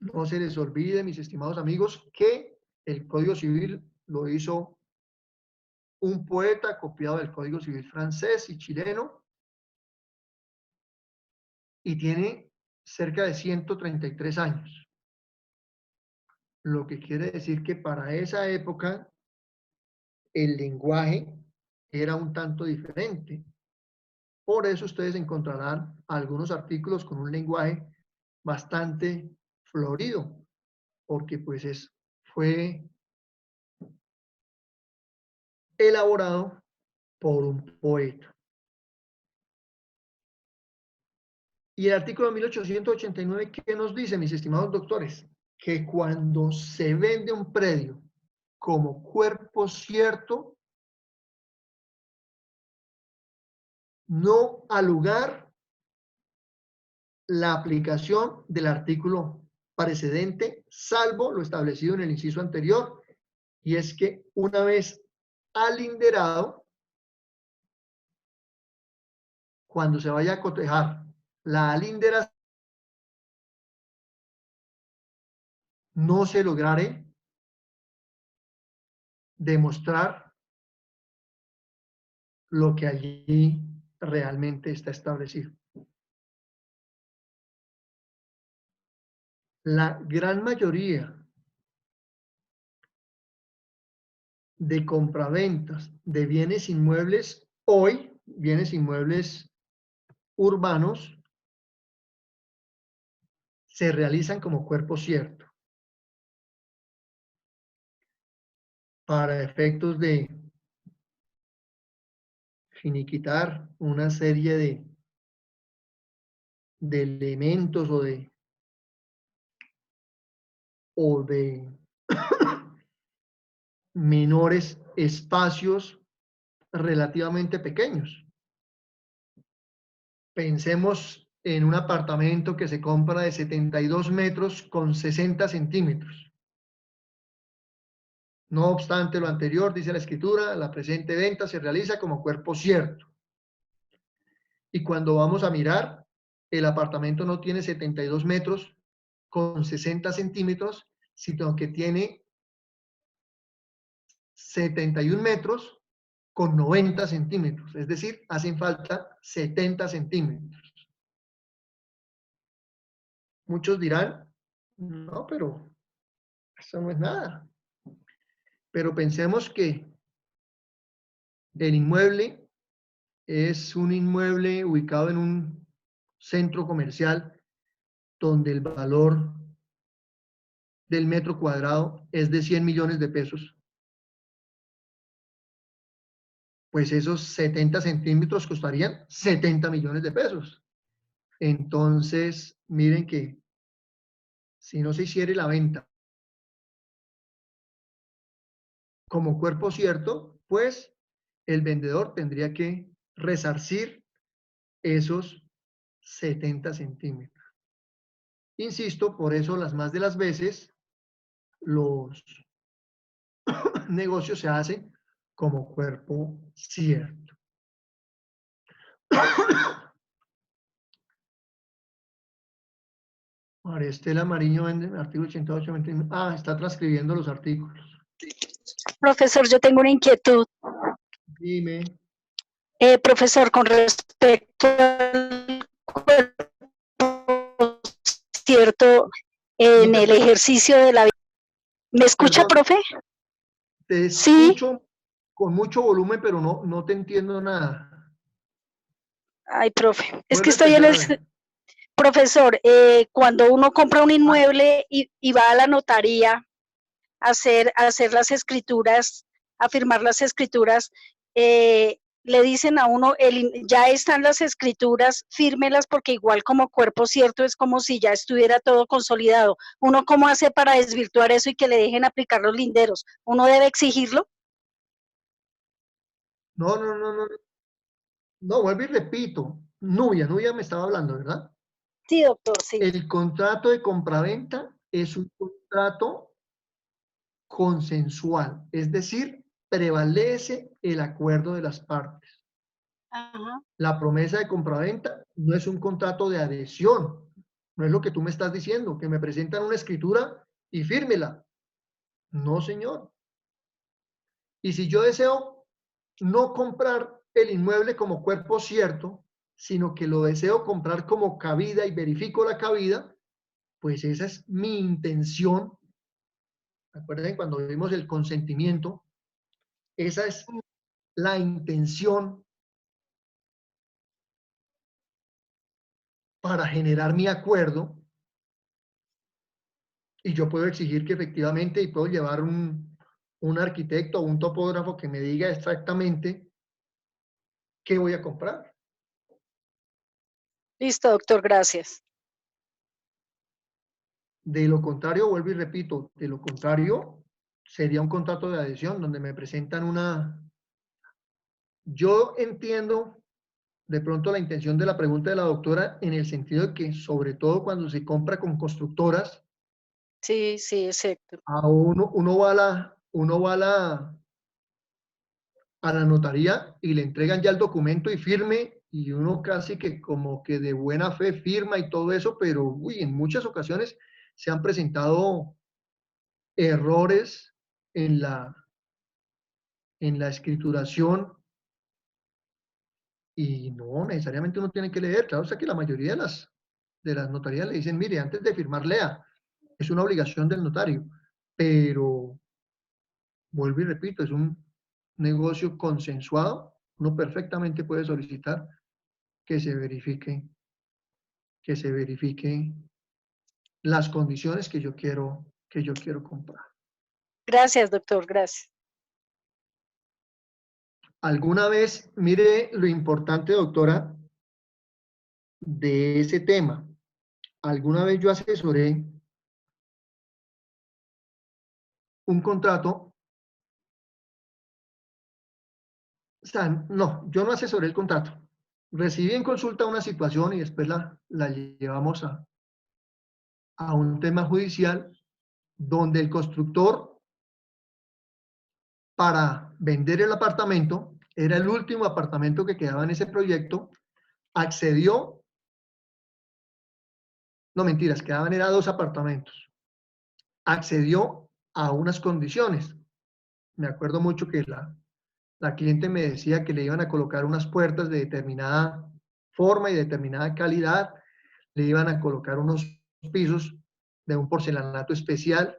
No se les olvide, mis estimados amigos, que el Código Civil lo hizo un poeta copiado del Código Civil francés y chileno y tiene cerca de 133 años. Lo que quiere decir que para esa época el lenguaje era un tanto diferente. Por eso ustedes encontrarán algunos artículos con un lenguaje bastante florido, porque pues fue elaborado por un poeta. Y el artículo 1889, ¿qué nos dice, mis estimados doctores? Que cuando se vende un predio como cuerpo cierto, no ha lugar la aplicación del artículo precedente, salvo lo establecido en el inciso anterior, y es que una vez alinderado, cuando se vaya a cotejar la alinderación, no se lograre demostrar lo que allí realmente está establecido. La gran mayoría de compraventas de bienes inmuebles hoy, bienes inmuebles urbanos, se realizan como cuerpo cierto. Para efectos de finiquitar una serie de elementos o de menores espacios relativamente pequeños. Pensemos en un apartamento que se compra de 72 metros con 60 centímetros. No obstante lo anterior, dice la escritura, la presente venta se realiza como cuerpo cierto. Y cuando vamos a mirar, el apartamento no tiene 72 metros con 60 centímetros, sino que tiene 71 metros con 90 centímetros. Es decir, hacen falta 70 centímetros. Muchos dirán, no, pero eso no es nada. Pero pensemos que el inmueble es un inmueble ubicado en un centro comercial donde el valor del metro cuadrado es de 100 millones de pesos, pues esos 70 centímetros costarían 70 millones de pesos. Entonces, miren que si no se hiciera la venta como cuerpo cierto, pues el vendedor tendría que resarcir esos 70 centímetros. Insisto, por eso las más de las veces los negocios se hacen como cuerpo cierto. María Estela Mariño vende artículo 88, 29. Ah, está transcribiendo los artículos. Profesor, yo tengo una inquietud. Dime. Profesor, con respecto al cuerpo cierto en el ejercicio de la vida. ¿Me escucha, profe? Te escucho con mucho volumen, pero no te entiendo nada. Ay, profe, es que Vuelve a estoy en el... empezar, a ver. Profesor, cuando uno compra un inmueble y va a la notaría a hacer las escrituras, a firmar las escrituras, le dicen a uno, ya están las escrituras, fírmelas porque igual como cuerpo cierto es como si ya estuviera todo consolidado. ¿Uno cómo hace para desvirtuar eso y que le dejen aplicar los linderos? ¿Uno debe exigirlo? No, vuelvo y repito. Nubia me estaba hablando, ¿verdad? Sí, doctor, sí. El contrato de compraventa es un contrato consensual, es decir, prevalece el acuerdo de las partes. Ajá. La promesa de compraventa no es un contrato de adhesión, no es lo que tú me estás diciendo, que me presentan una escritura y fírmela. No, señor. Y si yo deseo no comprar el inmueble como cuerpo cierto, sino que lo deseo comprar como cabida y verifico la cabida, pues esa es mi intención. Recuerden cuando vimos el consentimiento, esa es la intención para generar mi acuerdo, y yo puedo exigir que efectivamente, y puedo llevar un arquitecto o un topógrafo que me diga exactamente qué voy a comprar. Listo, doctor, gracias. De lo contrario, vuelvo y repito, de lo contrario, sería un contrato de adhesión donde me presentan una... Yo entiendo de pronto la intención de la pregunta de la doctora en el sentido de que, sobre todo cuando se compra con constructoras, sí, exacto. Uno va a la notaría y le entregan ya el documento y firme, y uno casi que como que de buena fe firma y todo eso, pero uy, en muchas ocasiones se han presentado errores en la escrituración y no necesariamente uno tiene que leer. Claro, o sea que la mayoría de las notarías le dicen, mire, antes de firmar lea, es una obligación del notario, pero vuelvo y repito, es un negocio consensuado, uno perfectamente puede solicitar que se verifique las condiciones que yo quiero comprar. Gracias, doctor, gracias. Alguna vez, mire lo importante, doctora, de ese tema. Alguna vez yo asesoré un contrato. O sea, no, yo no asesoré el contrato. Recibí en consulta una situación y después la llevamos a un tema judicial donde el constructor, para vender el apartamento, era el último apartamento que quedaba en ese proyecto, accedió, no mentiras, eran 2 apartamentos, accedió a unas condiciones. Me acuerdo mucho que la cliente me decía que le iban a colocar unas puertas de determinada forma y determinada calidad, le iban a colocar unos pisos de un porcelanato especial,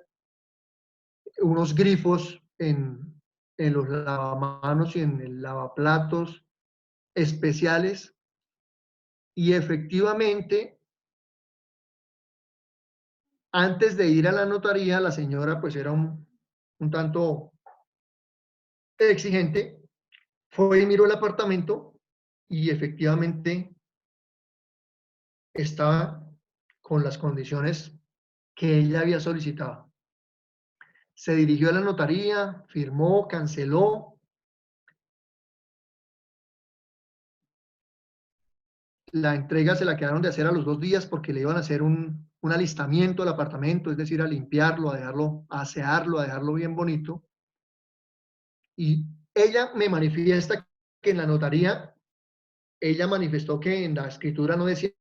unos grifos en los lavamanos y en el lavaplatos especiales. Y efectivamente, antes de ir a la notaría, la señora pues era un tanto exigente, fue y miró el apartamento y efectivamente estaba con las condiciones que ella había solicitado. Se dirigió a la notaría, firmó, canceló. La entrega se la quedaron de hacer a los 2 días porque le iban a hacer un alistamiento al apartamento, es decir, a limpiarlo, a dejarlo, a asearlo, a dejarlo bien bonito. Y ella me manifiesta que en la notaría, ella manifestó que en la escritura no decía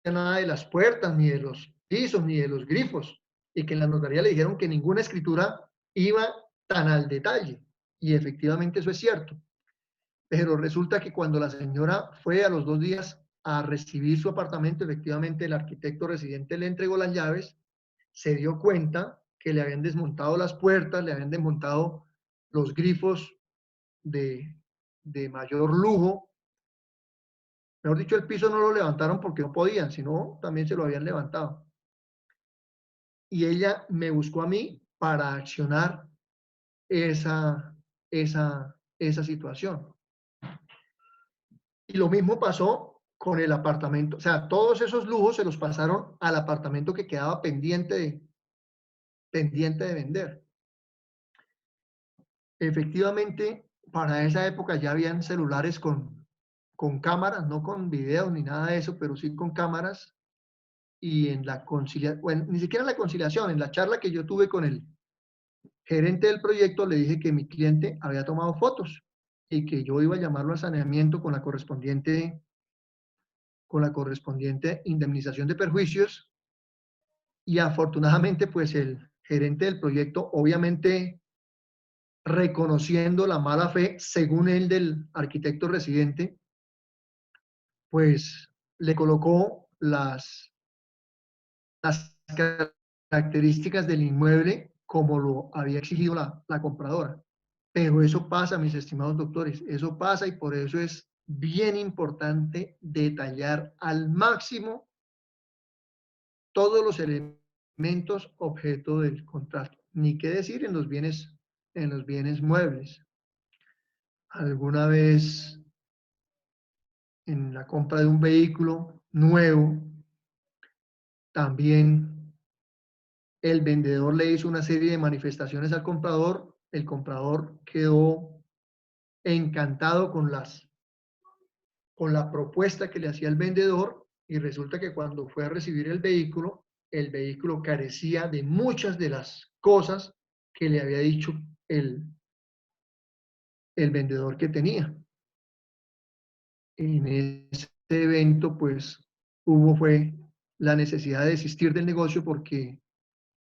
nada de las puertas, ni de los pisos, ni de los grifos, y que en la notaría le dijeron que ninguna escritura iba tan al detalle. Y efectivamente eso es cierto. Pero resulta que cuando la señora fue a los 2 días a recibir su apartamento, efectivamente el arquitecto residente le entregó las llaves, se dio cuenta que le habían desmontado las puertas, le habían desmontado los grifos de mayor lujo. Mejor dicho, el piso no lo levantaron porque no podían, sino también se lo habían levantado. Y ella me buscó a mí para accionar esa situación. Y lo mismo pasó con el apartamento. O sea, todos esos lujos se los pasaron al apartamento que quedaba pendiente de vender. Efectivamente, para esa época ya habían celulares con cámaras, no con videos ni nada de eso, pero sí con cámaras. Y en la conciliación, bueno, ni siquiera en la conciliación, en la charla que yo tuve con el gerente del proyecto, le dije que mi cliente había tomado fotos y que yo iba a llamarlo a saneamiento con la correspondiente indemnización de perjuicios. Y afortunadamente, pues el gerente del proyecto, obviamente reconociendo la mala fe, según él, del arquitecto residente, pues le colocó las características del inmueble como lo había exigido la compradora. Pero eso pasa, mis estimados doctores, eso pasa, y por eso es bien importante detallar al máximo todos los elementos objeto del contrato. Ni qué decir en los bienes muebles. Alguna vez en la compra de un vehículo nuevo, también el vendedor le hizo una serie de manifestaciones al comprador. El comprador quedó encantado con la propuesta que le hacía el vendedor, y resulta que cuando fue a recibir el vehículo carecía de muchas de las cosas que le había dicho el vendedor que tenía. En ese evento, pues, fue la necesidad de desistir del negocio, porque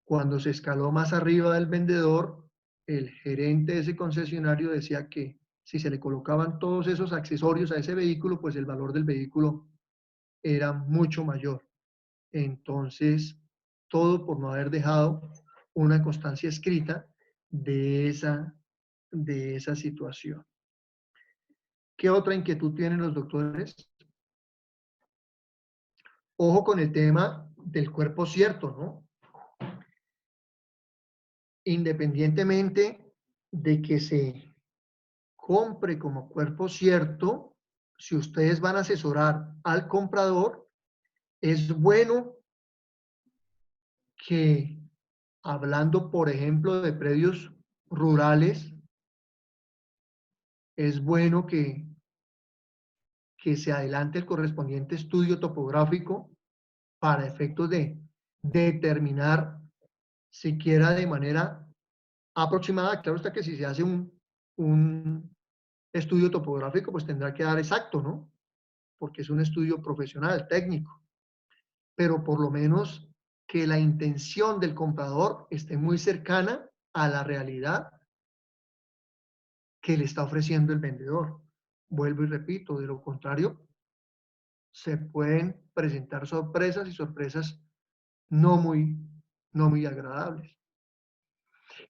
cuando se escaló más arriba del vendedor, el gerente de ese concesionario decía que si se le colocaban todos esos accesorios a ese vehículo, pues el valor del vehículo era mucho mayor. Entonces, todo por no haber dejado una constancia escrita de esa situación. ¿Qué otra inquietud tienen los doctores? Ojo con el tema del cuerpo cierto, ¿no? Independientemente de que se compre como cuerpo cierto, si ustedes van a asesorar al comprador, es bueno que, hablando, por ejemplo, de predios rurales, es bueno que se adelante el correspondiente estudio topográfico para efectos de determinar, siquiera de manera aproximada. Claro está que si se hace un estudio topográfico, pues tendrá que dar exacto, ¿no? Porque es un estudio profesional, técnico. Pero por lo menos que la intención del comprador esté muy cercana a la realidad que le está ofreciendo el vendedor. Vuelvo y repito, de lo contrario, se pueden presentar sorpresas, y sorpresas no muy agradables.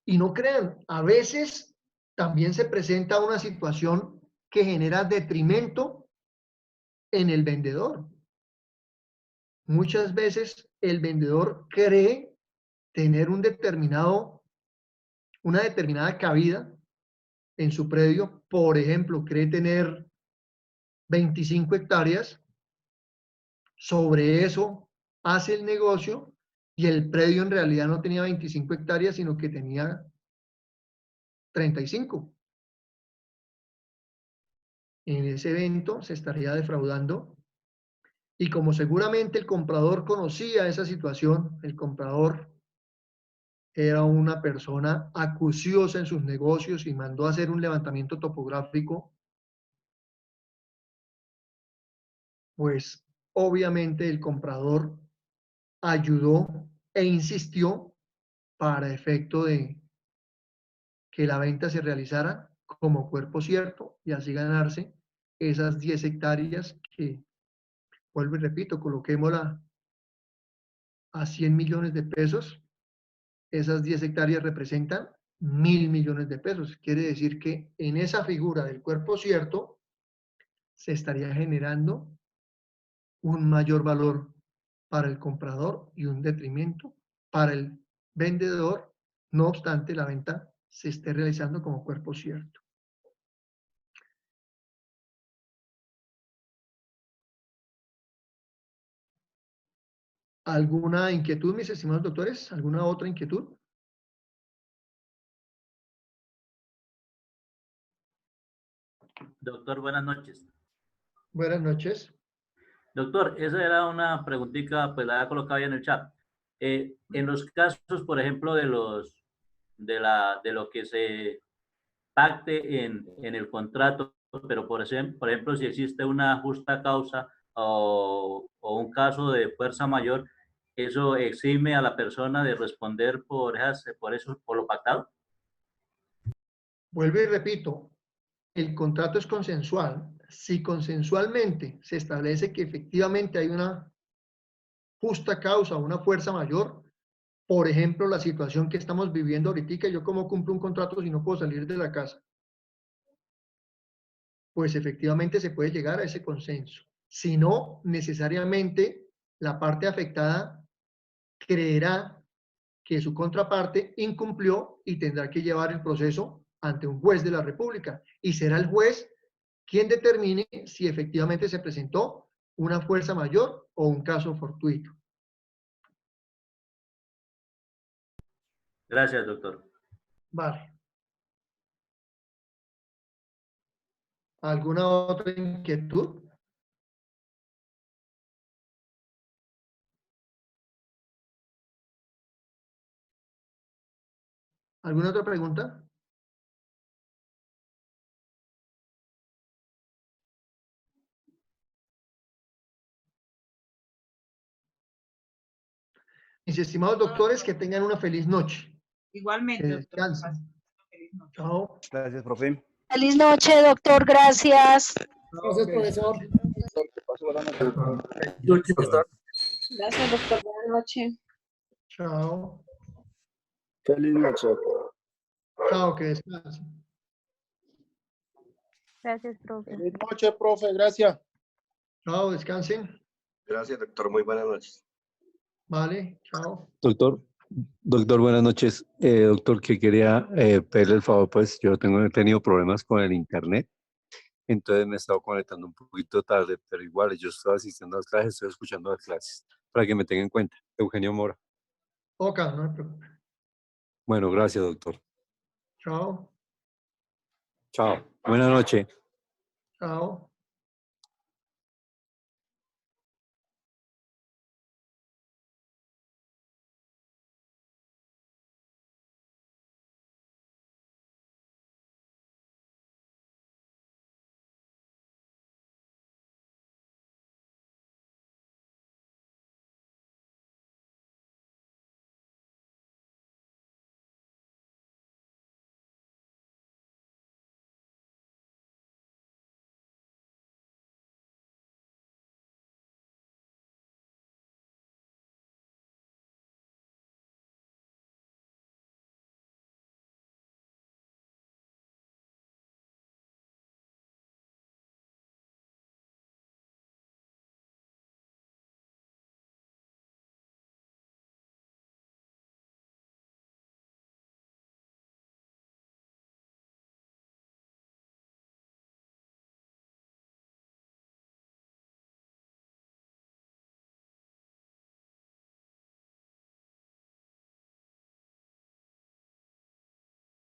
Y no crean, a veces también se presenta una situación que genera detrimento en el vendedor. muchas veces el vendedor cree tener una determinada cabida en su predio. Por ejemplo, cree tener 25 hectáreas. Sobre eso hace el negocio y el predio en realidad no tenía 25 hectáreas, sino que tenía 35. En ese evento se estaría defraudando. Y como seguramente el comprador conocía esa situación, el comprador era una persona acuciosa en sus negocios y mandó a hacer un levantamiento topográfico, pues obviamente el comprador ayudó e insistió para efecto de que la venta se realizara como cuerpo cierto y así ganarse esas 10 hectáreas que, vuelvo y repito, coloquémosla a 100 millones de pesos. Esas 10 hectáreas representan 1.000 millones de pesos. Quiere decir que en esa figura del cuerpo cierto se estaría generando un mayor valor para el comprador y un detrimento para el vendedor, no obstante la venta se esté realizando como cuerpo cierto. ¿Alguna inquietud, mis estimados doctores? ¿Alguna otra inquietud? Doctor, buenas noches. Buenas noches. Doctor, esa era una preguntita, pues la había colocado ahí en el chat. En los casos, por ejemplo, de lo que se pacte en el contrato, pero por ejemplo, si existe una justa causa o un caso de fuerza mayor, ¿eso exime a la persona de responder por lo pactado? Vuelvo y repito, el contrato es consensual. Si consensualmente se establece que efectivamente hay una justa causa, una fuerza mayor, por ejemplo, la situación que estamos viviendo ahorita, yo cómo cumplo un contrato si no puedo salir de la casa, pues efectivamente se puede llegar a ese consenso. Si no, necesariamente la parte afectada creerá que su contraparte incumplió y tendrá que llevar el proceso ante un juez de la República. Y será el juez quien determine si efectivamente se presentó una fuerza mayor o un caso fortuito. Gracias, doctor. Vale. ¿Alguna otra inquietud? ¿Alguna otra pregunta? Mis estimados doctores, que tengan una feliz noche. Igualmente, Que doctor. descansen. Chao. Gracias, profe. Feliz noche, doctor. Gracias. Gracias, profesor. Gracias, doctor. Buenas noches. Chao. Feliz noche. Chao, que descansen. Gracias, profe. Feliz noche, profe. Gracias. Chao, descansen. Gracias, doctor. Muy buenas noches. Vale, chao. Doctor, buenas noches. Doctor, que quería pedirle el favor, pues yo he tenido problemas con el internet, entonces me he estado conectando un poquito tarde, pero igual yo estoy asistiendo a las clases, estoy escuchando las clases, para que me tenga en cuenta. Eugenio Mora. Ok, no hay problema. Bueno, gracias, doctor. Chao. Chao. Buenas noches. Chao.